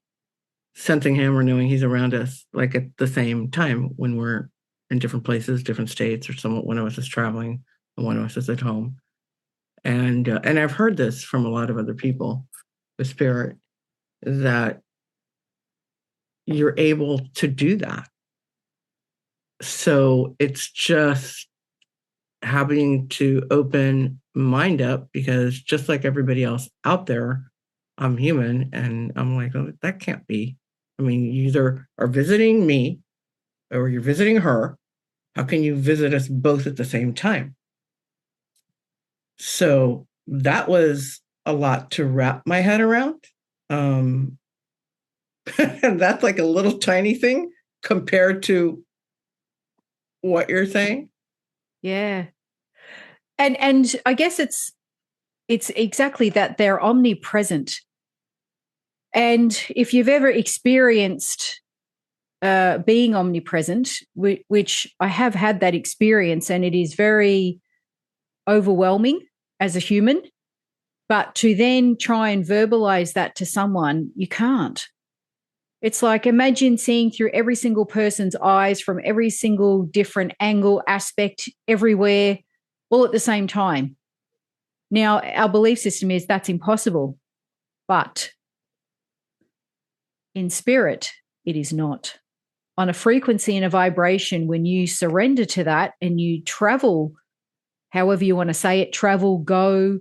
Speaker 2: sensing him or knowing he's around us at the same time when we're in different places, different states, or one of us is traveling and one of us is at home. And I've heard this from a lot of other people, the spirit, that you're able to do that. So it's just having to open mind up, because just like everybody else out there, I'm human, and I'm like, oh, that can't be. I mean, you either are visiting me or you're visiting her. How can you visit us both at the same time? So that was a lot to wrap my head around. And that's like a little tiny thing compared to what you're saying.
Speaker 1: Yeah. And I guess it's exactly that, they're omnipresent. And if you've ever experienced being omnipresent, which I have had that experience, and it is very overwhelming as a human, but to then try and verbalize that to someone, you can't. It's like, imagine seeing through every single person's eyes from every single different angle, aspect, everywhere, all at the same time. Now, our belief system is that's impossible, but in spirit, it is not. on a frequency and a vibration, when you surrender to that and you travel, however you want to say it, travel, go,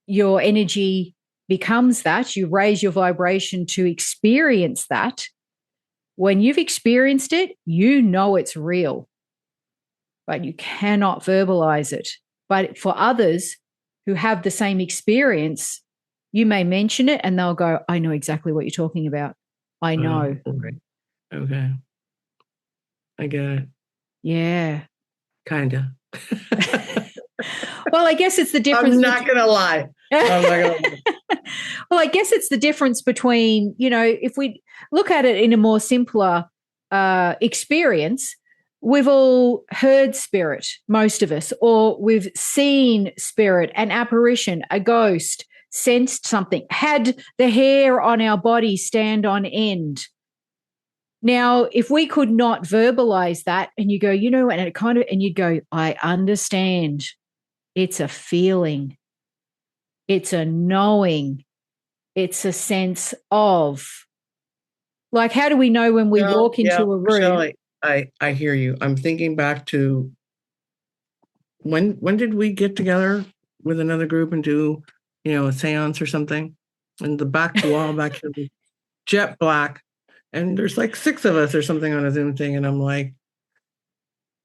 Speaker 1: your energy becomes that. You raise your vibration to experience that. When you've experienced it, you know it's real, but you cannot verbalize it. But for others who have the same experience, you may mention it and they'll go, I know exactly what you're talking about. I know.
Speaker 2: Right. Okay. I get it.
Speaker 1: Yeah.
Speaker 2: Kind of.
Speaker 1: Well, I guess it's the difference.
Speaker 2: I'm not going to lie.
Speaker 1: Well, I guess it's the difference between, if we look at it in a more simpler experience, we've all heard spirit, most of us, or we've seen spirit, an apparition, a ghost, sensed something, had the hair on our body stand on end. Now, if we could not verbalize that and you go, and you'd go, I understand. It's a feeling. It's a knowing. It's a sense of. Like, how do we know when we walk into a room?
Speaker 2: Michelle, I hear you. I'm thinking back to when did we get together with another group and do, a seance or something? And the back wall back here was jet black. And there's like 6 of us or something on a Zoom thing. And I'm like,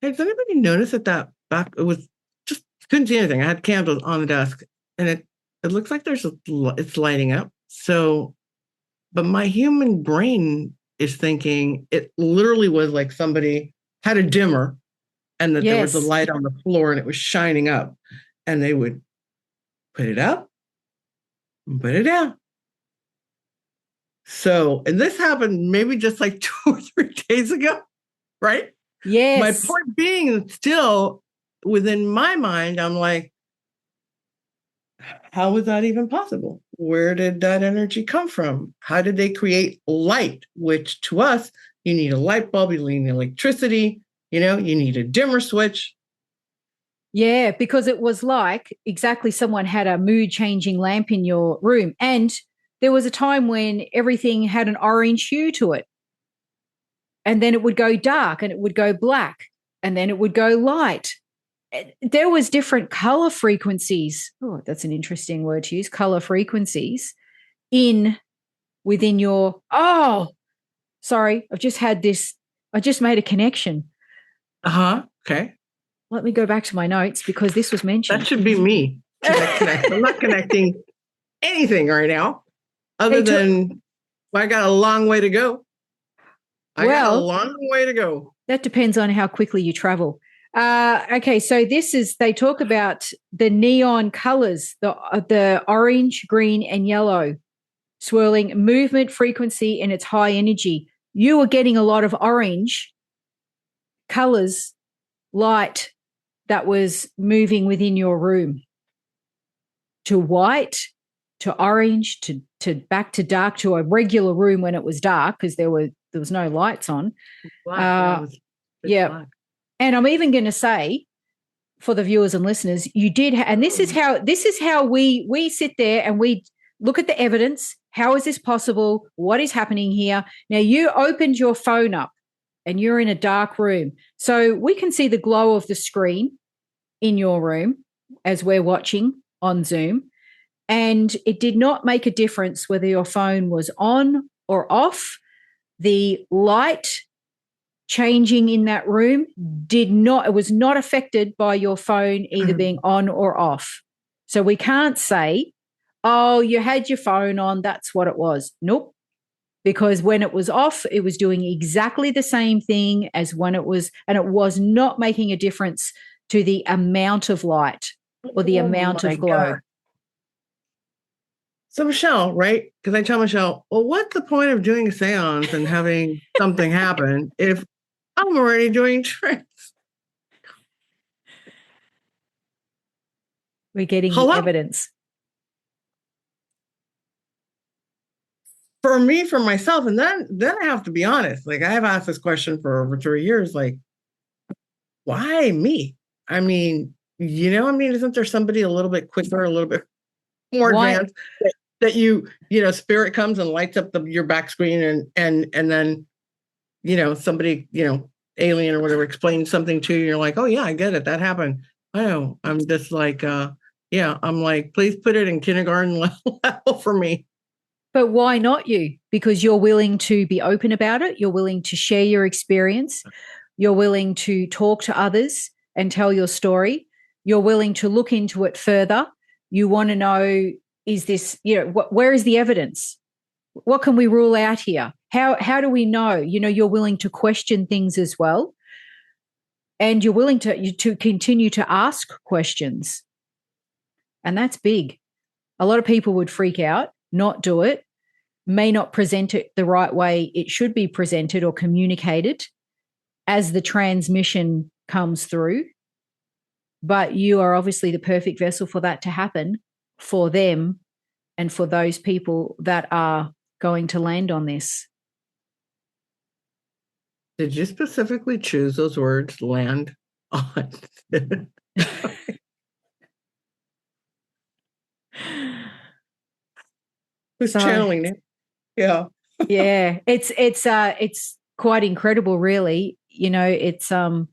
Speaker 2: hey, does anybody notice that back, it was just, couldn't see anything. I had candles on the desk and it looks like it's lighting up. So, but my human brain is thinking it literally was like somebody had a dimmer and that there was a light on the floor and it was shining up and they would put it up and put it down. So, and this happened maybe just like 2 or 3 days ago, right?
Speaker 1: Yes.
Speaker 2: My point being, still within my mind, I'm like, how was that even possible? Where did that energy come from? How did they create light? Which to us, you need a light bulb, you need electricity, you need a dimmer switch.
Speaker 1: Yeah, because it was like exactly someone had a mood changing lamp in your room. And there was a time when everything had an orange hue to it. And then it would go dark and it would go black and then it would go light. There was different color frequencies. Oh, that's an interesting word to use, color frequencies within your, sorry, I've just had this, I just made a connection.
Speaker 2: Okay.
Speaker 1: Let me go back to my notes because this was mentioned.
Speaker 2: That should be me. I'm not connecting anything right now other than I got a long way to go. Got a long way to go.
Speaker 1: That depends on how quickly you travel. Okay, so they talk about the neon colors, the orange, green, and yellow, swirling movement frequency and its high energy. You were getting a lot of orange colors, light that was moving within your room to white, to orange, to back to dark, to a regular room when it was dark because there was no lights on.
Speaker 2: Black,
Speaker 1: black. And I'm even going to say, for the viewers and listeners, you did, and this is how we sit there and we look at the evidence. How is this possible? What is happening here? Now, you opened your phone up and you're in a dark room. So we can see the glow of the screen in your room as we're watching on Zoom. And it did not make a difference whether your phone was on or off. The light changing in that room it was not affected by your phone either being on or off. So we can't say, oh, you had your phone on, that's what it was. Nope. Because when it was off, it was doing exactly the same thing as when it was, and it was not making a difference to the amount of light or the amount of glow. God.
Speaker 2: So Michelle, right? Because I tell Michelle, well, what's the point of doing a seance and having something happen if I'm already doing tricks?
Speaker 1: We're getting the evidence.
Speaker 2: For me, for myself, and then I have to be honest. Like, I have asked this question for over 3 years. Like, why me? I mean, isn't there somebody a little bit quicker, a little bit more advanced that spirit comes and lights up your back screen and then, somebody, alien or whatever explains something to you. You're like, oh yeah, I get it. That happened. I know. I'm just like, I'm like, please put it in kindergarten level for me.
Speaker 1: But why not you? Because you're willing to be open about it. You're willing to share your experience. You're willing to talk to others and tell your story. You're willing to look into it further. You want to know, is this, where is the evidence? What can we rule out here? How do we know? You're willing to question things as well. And you're willing to continue to ask questions. And that's big. A lot of people would freak out, not do it, may not present it the right way it should be presented or communicated as the transmission comes through. But you are obviously the perfect vessel for that to happen for them and for those people that are going to land on this.
Speaker 2: Did you specifically choose those words, land on? Who's channeling it? Yeah.
Speaker 1: Yeah. It's quite incredible, really. It's the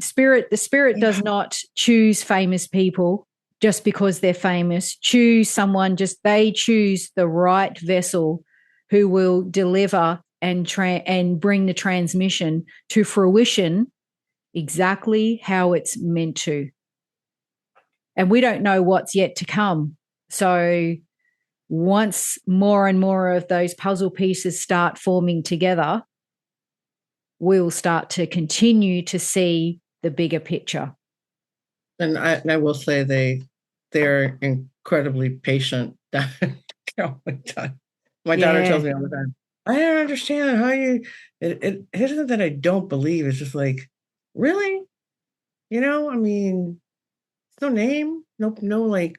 Speaker 1: spirit does not choose famous people just because they're famous. They choose the right vessel who will deliver and bring the transmission to fruition exactly how it's meant to. And we don't know what's yet to come. So once more and more of those puzzle pieces start forming together, we'll start to continue to see the bigger picture.
Speaker 2: And I will say they're incredibly patient. My daughter tells me all the time, I don't understand how it isn't that I don't believe. It's just like, really? I mean, no name, no like,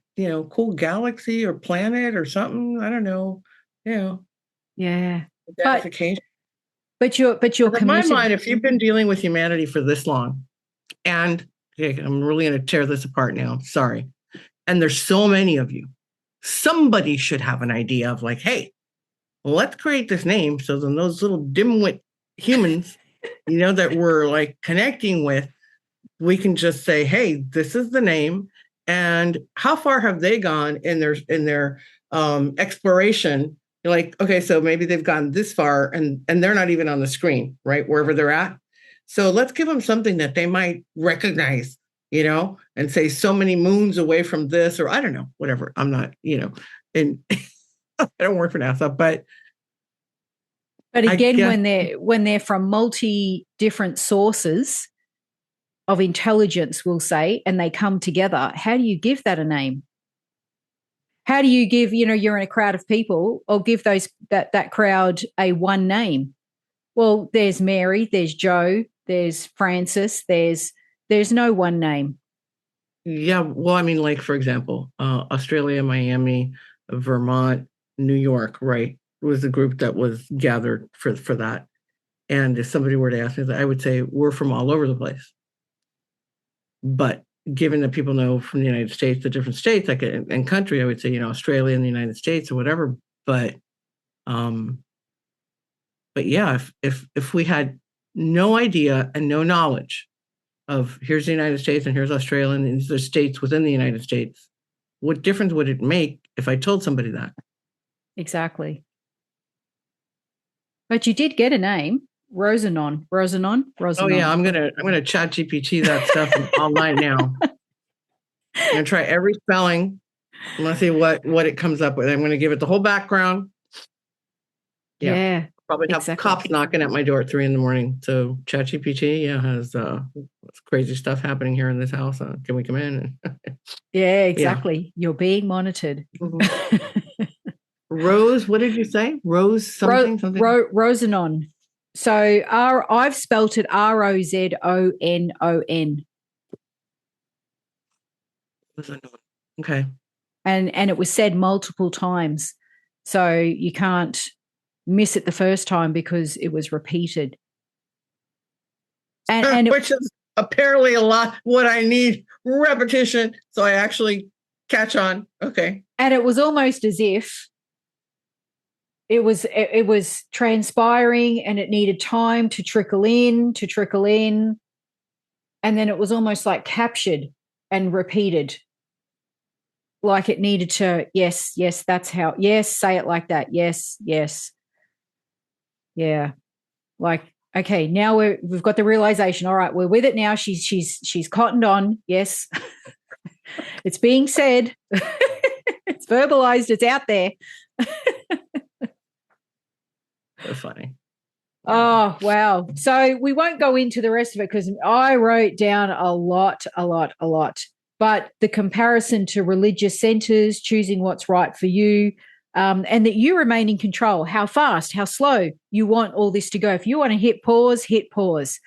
Speaker 2: cool galaxy or planet or something. I don't know.
Speaker 1: Yeah.
Speaker 2: Identification.
Speaker 1: But you're committed.
Speaker 2: In my mind, if you've been dealing with humanity for this long, and I'm really going to tear this apart now. Sorry. And there's so many of you. Somebody should have an idea of like, hey, let's create this name so then those little dimwit humans, that we're like connecting with, we can just say, hey, this is the name. And how far have they gone in their exploration? You're like, okay, so maybe they've gone this far and they're not even on the screen, right? Wherever they're at. So let's give them something that they might recognize, and say so many moons away from this, or I don't know, whatever. I'm not, and I don't work for NASA, but
Speaker 1: again, when they're from multi different sources of intelligence, we'll say, and they come together, how do you give that a name? How do you give, you're in a crowd of people, or give that crowd a one name? Well, there's Mary, there's Joe, there's Francis, there's no one name.
Speaker 2: Yeah, well, I mean, like, for example, Australia, Miami, Vermont, New York, right, was the group that was gathered for that. And if somebody were to ask me that, I would say we're from all over the place. But given that people know from the United States, the different states, like in country, I would say, Australia and the United States or whatever. But yeah, if we had no idea and no knowledge of here's the United States and here's Australia and these are states within the United States, what difference would it make if I told somebody that?
Speaker 1: Exactly. But you did get a name. Rosanon.
Speaker 2: Oh yeah, I'm gonna chat GPT that stuff all night now. I'm gonna try every spelling. I'm gonna see what it comes up with. I'm gonna give it the whole background.
Speaker 1: Yeah.
Speaker 2: Probably have cops knocking at my door at 3 a.m. So chat GPT has crazy stuff happening here in this house. Can we come in?
Speaker 1: Yeah, exactly. Yeah. You're being monitored.
Speaker 2: Mm-hmm. Rose, what did you say? Rose something?
Speaker 1: Rosanon. So I've spelt it Rozonon.
Speaker 2: Okay.
Speaker 1: And it was said multiple times. So you can't miss it the first time because it was repeated.
Speaker 2: And which is apparently a lot what I need, repetition. So I actually Catch on. Okay.
Speaker 1: And it was almost as if it was transpiring and it needed time to trickle in, and then it was almost like captured and repeated, like it needed to, yes, that's how, yes, say it like that, yes, yeah, like, okay, now we've got the realization, all right, we're with it now, she's cottoned on, yes. It's being said. It's verbalized, it's out there.
Speaker 2: So funny.
Speaker 1: Oh, wow. So we won't go into the rest of it because I wrote down a lot. But the comparison to religious centers, choosing what's right for you, and that you remain in control, how fast, how slow you want all this to go. If you want to hit pause.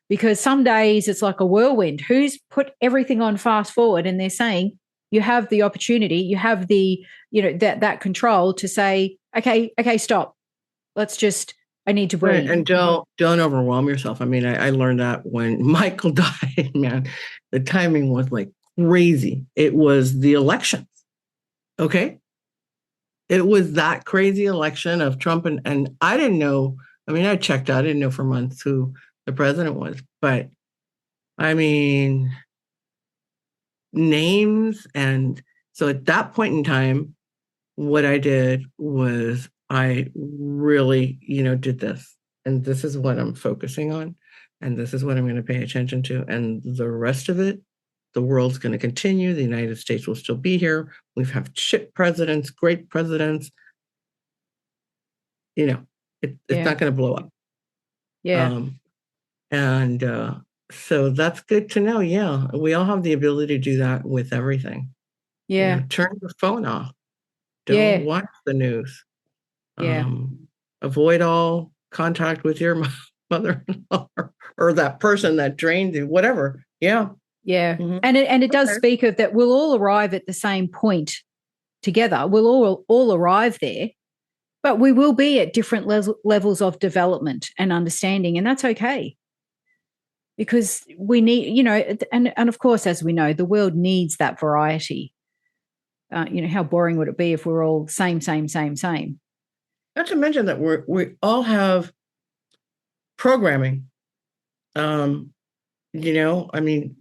Speaker 1: Because some days it's like a whirlwind. Who's put everything on fast forward? And they're saying you have the opportunity, you have the, that control to say, okay, stop. I need to breathe.
Speaker 2: Right. And don't overwhelm yourself. I mean, I learned that when Michael died, man, the timing was like crazy. It was the elections. Okay. It was that crazy election of Trump. And I didn't know. I mean, I checked out. I didn't know for months who the president was. But I mean, names. And so at that point in time, what I did was I really, did this. And this is what I'm focusing on. And this is what I'm going to pay attention to. And the rest of it, the world's going to continue. The United States will still be here. We've had shit presidents, great presidents. It's not going to blow up.
Speaker 1: Yeah.
Speaker 2: So that's good to know. Yeah. We all have the ability to do that with everything.
Speaker 1: Yeah.
Speaker 2: Turn your phone off. Don't watch the news.
Speaker 1: Yeah.
Speaker 2: Avoid all contact with your mother-in-law or that person that drained you, whatever. Yeah.
Speaker 1: Yeah. Mm-hmm. And it does speak of that we'll all arrive at the same point together. We'll all arrive there, but we will be at different levels of development and understanding, and that's okay. Because we need, and of course, as we know, the world needs that variety. How boring would it be if we're all same?
Speaker 2: Not to mention that we all have programming. I mean,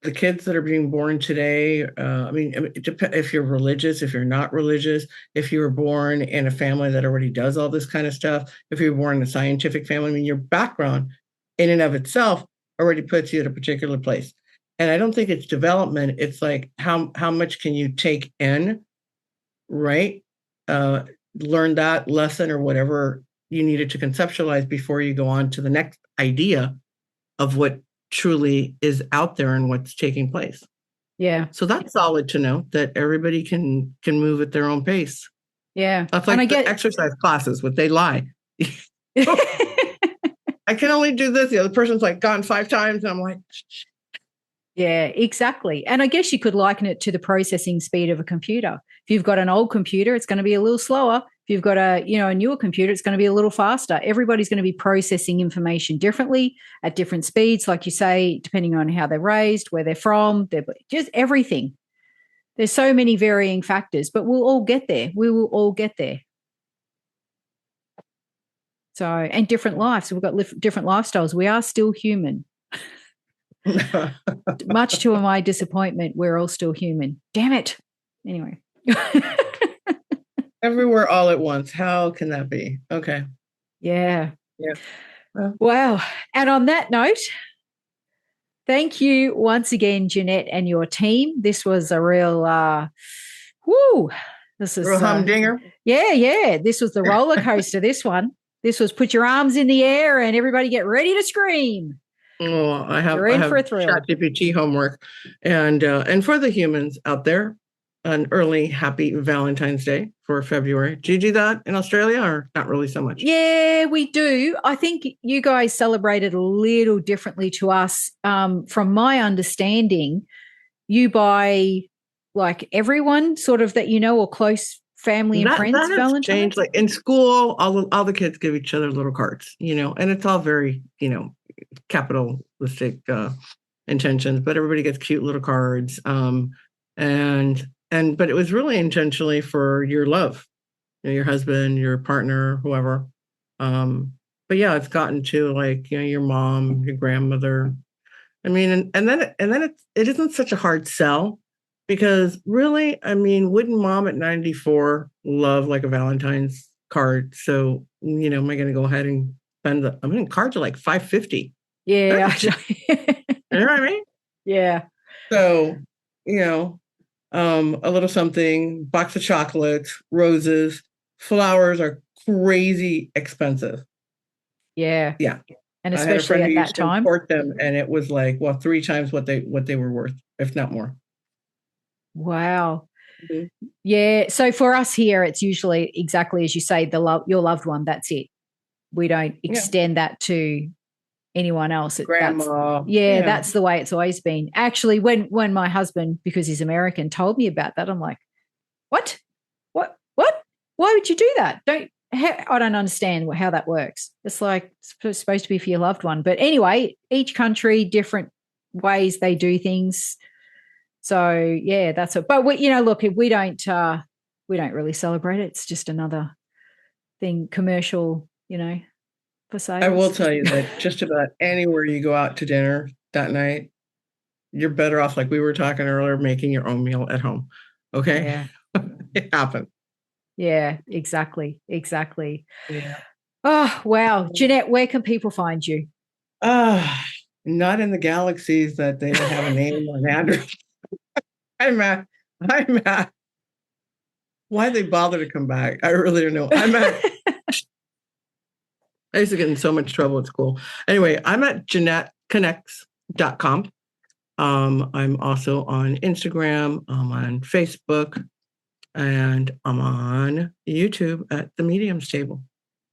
Speaker 2: the kids that are being born today, it depends if you're religious, if you're not religious, if you were born in a family that already does all this kind of stuff, if you're born in a scientific family, I mean, your background in and of itself already puts you at a particular place. And I don't think it's development. It's like, how much can you take in, right? Learn that lesson or whatever you needed to conceptualize before you go on to the next idea of what truly is out there and what's taking place.
Speaker 1: Yeah.
Speaker 2: So that's solid to know that everybody can move at their own pace.
Speaker 1: Yeah.
Speaker 2: That's like the exercise classes, what they lie. I can only do this. The other person's like gone 5 times. And I'm like,
Speaker 1: yeah, exactly. And I guess you could liken it to the processing speed of a computer. If you've got an old computer, it's going to be a little slower. If you've got a newer computer, it's going to be a little faster. Everybody's going to be processing information differently at different speeds, like you say, depending on how they're raised, where they're from, just everything. There's so many varying factors, but we'll all get there. We will all get there. So, and different lives. We've got different lifestyles. We are still human. Much to my disappointment, we're all still human. Damn it. Anyway.
Speaker 2: Everywhere all at once. How can that be? Okay.
Speaker 1: Yeah. Wow. And on that note, thank you once again, Jeannette and your team. This was a real this is
Speaker 2: real humdinger.
Speaker 1: Yeah. This was the roller coaster, this one. This was put your arms in the air and everybody get ready to scream.
Speaker 2: Oh, I have ChatGPT homework. And for the humans out there, an early happy Valentine's Day for February. Do you do that in Australia or not really so much?
Speaker 1: Yeah, we do. I think you guys celebrated a little differently to us. From my understanding, you buy like everyone sort of that or close family and friends.
Speaker 2: That has changed. Like in school, all the kids give each other little cards, and it's all very, capitalistic intentions, but everybody gets cute little cards. And but it was really intentionally for your love, your husband, your partner, whoever. But yeah, it's gotten to like, your mom, your grandmother. I mean, and then it isn't such a hard sell because really, I mean, wouldn't mom at 94 love like a Valentine's card? So, am I going to go ahead and spend cards are like $5.50.
Speaker 1: Yeah.
Speaker 2: You know what I mean?
Speaker 1: Yeah.
Speaker 2: So, a little something, box of chocolates, roses, flowers are crazy expensive.
Speaker 1: Yeah.
Speaker 2: Yeah.
Speaker 1: And
Speaker 2: I had a
Speaker 1: especially
Speaker 2: friend
Speaker 1: at
Speaker 2: who
Speaker 1: that
Speaker 2: used to
Speaker 1: time.
Speaker 2: import them, and it was like, 3 times what they were worth, if not more.
Speaker 1: Wow.
Speaker 2: Mhm.
Speaker 1: Yeah. So for us here, it's usually exactly as you say, your loved one. That's it. We don't extend that to anyone else.
Speaker 2: Grandma.
Speaker 1: That's the way it's always been. Actually, when my husband, because he's American, told me about that, I'm like, what? Why would you do that? I don't understand how that works. It's like it's supposed to be for your loved one. But anyway, each country, different ways they do things. So yeah, that's it. But look, we don't really celebrate it. It's just another thing, commercial, for sales.
Speaker 2: I will tell you that just about anywhere you go out to dinner that night, you're better off, like we were talking earlier, making your own meal at home. Okay?
Speaker 1: Yeah.
Speaker 2: It happened.
Speaker 1: Yeah, exactly.
Speaker 2: Yeah.
Speaker 1: Oh, wow. Jeannette, where can people find you?
Speaker 2: Not in the galaxies that they don't have a name or an address. I'm at. Why they bother to come back? I really don't know. I used to get in so much trouble at school. Anyway, I'm at JeannetteConnects.com. I'm also on Instagram. I'm on Facebook. And I'm on YouTube at The Mediums Table.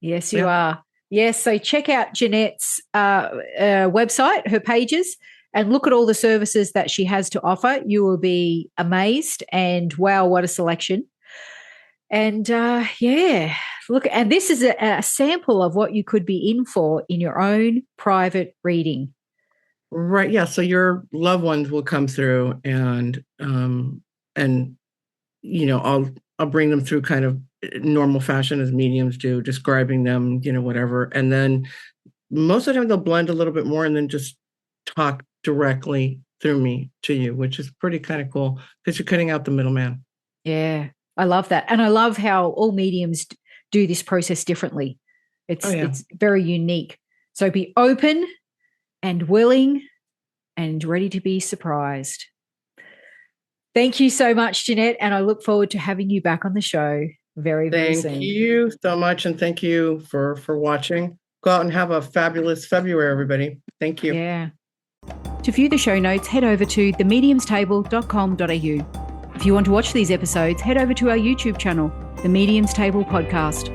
Speaker 1: Yes, you are. Yes, so check out Jeannette's website, her pages, and look at all the services that she has to offer. You will be amazed, and wow, what a selection. And look, and this is a sample of what you could be in for in your own private reading.
Speaker 2: Right, yeah, so your loved ones will come through and I'll bring them through kind of normal fashion as mediums do, describing them, whatever. And then most of the time they'll blend a little bit more and then just talk directly through me to you, which is pretty kind of cool because you're cutting out the middleman.
Speaker 1: Yeah, I love that. And I love how all mediums do this process differently. It's very unique. So be open and willing and ready to be surprised. Thank you so much, Jeannette, and I look forward to having you back on the show very, very soon.
Speaker 2: Thank you so much, and thank you for watching. Go out and have a fabulous February, everybody. Thank you.
Speaker 1: Yeah. To view the show notes, head over to themediumstable.com.au. If you want to watch these episodes, head over to our YouTube channel, The Mediums Table Podcast.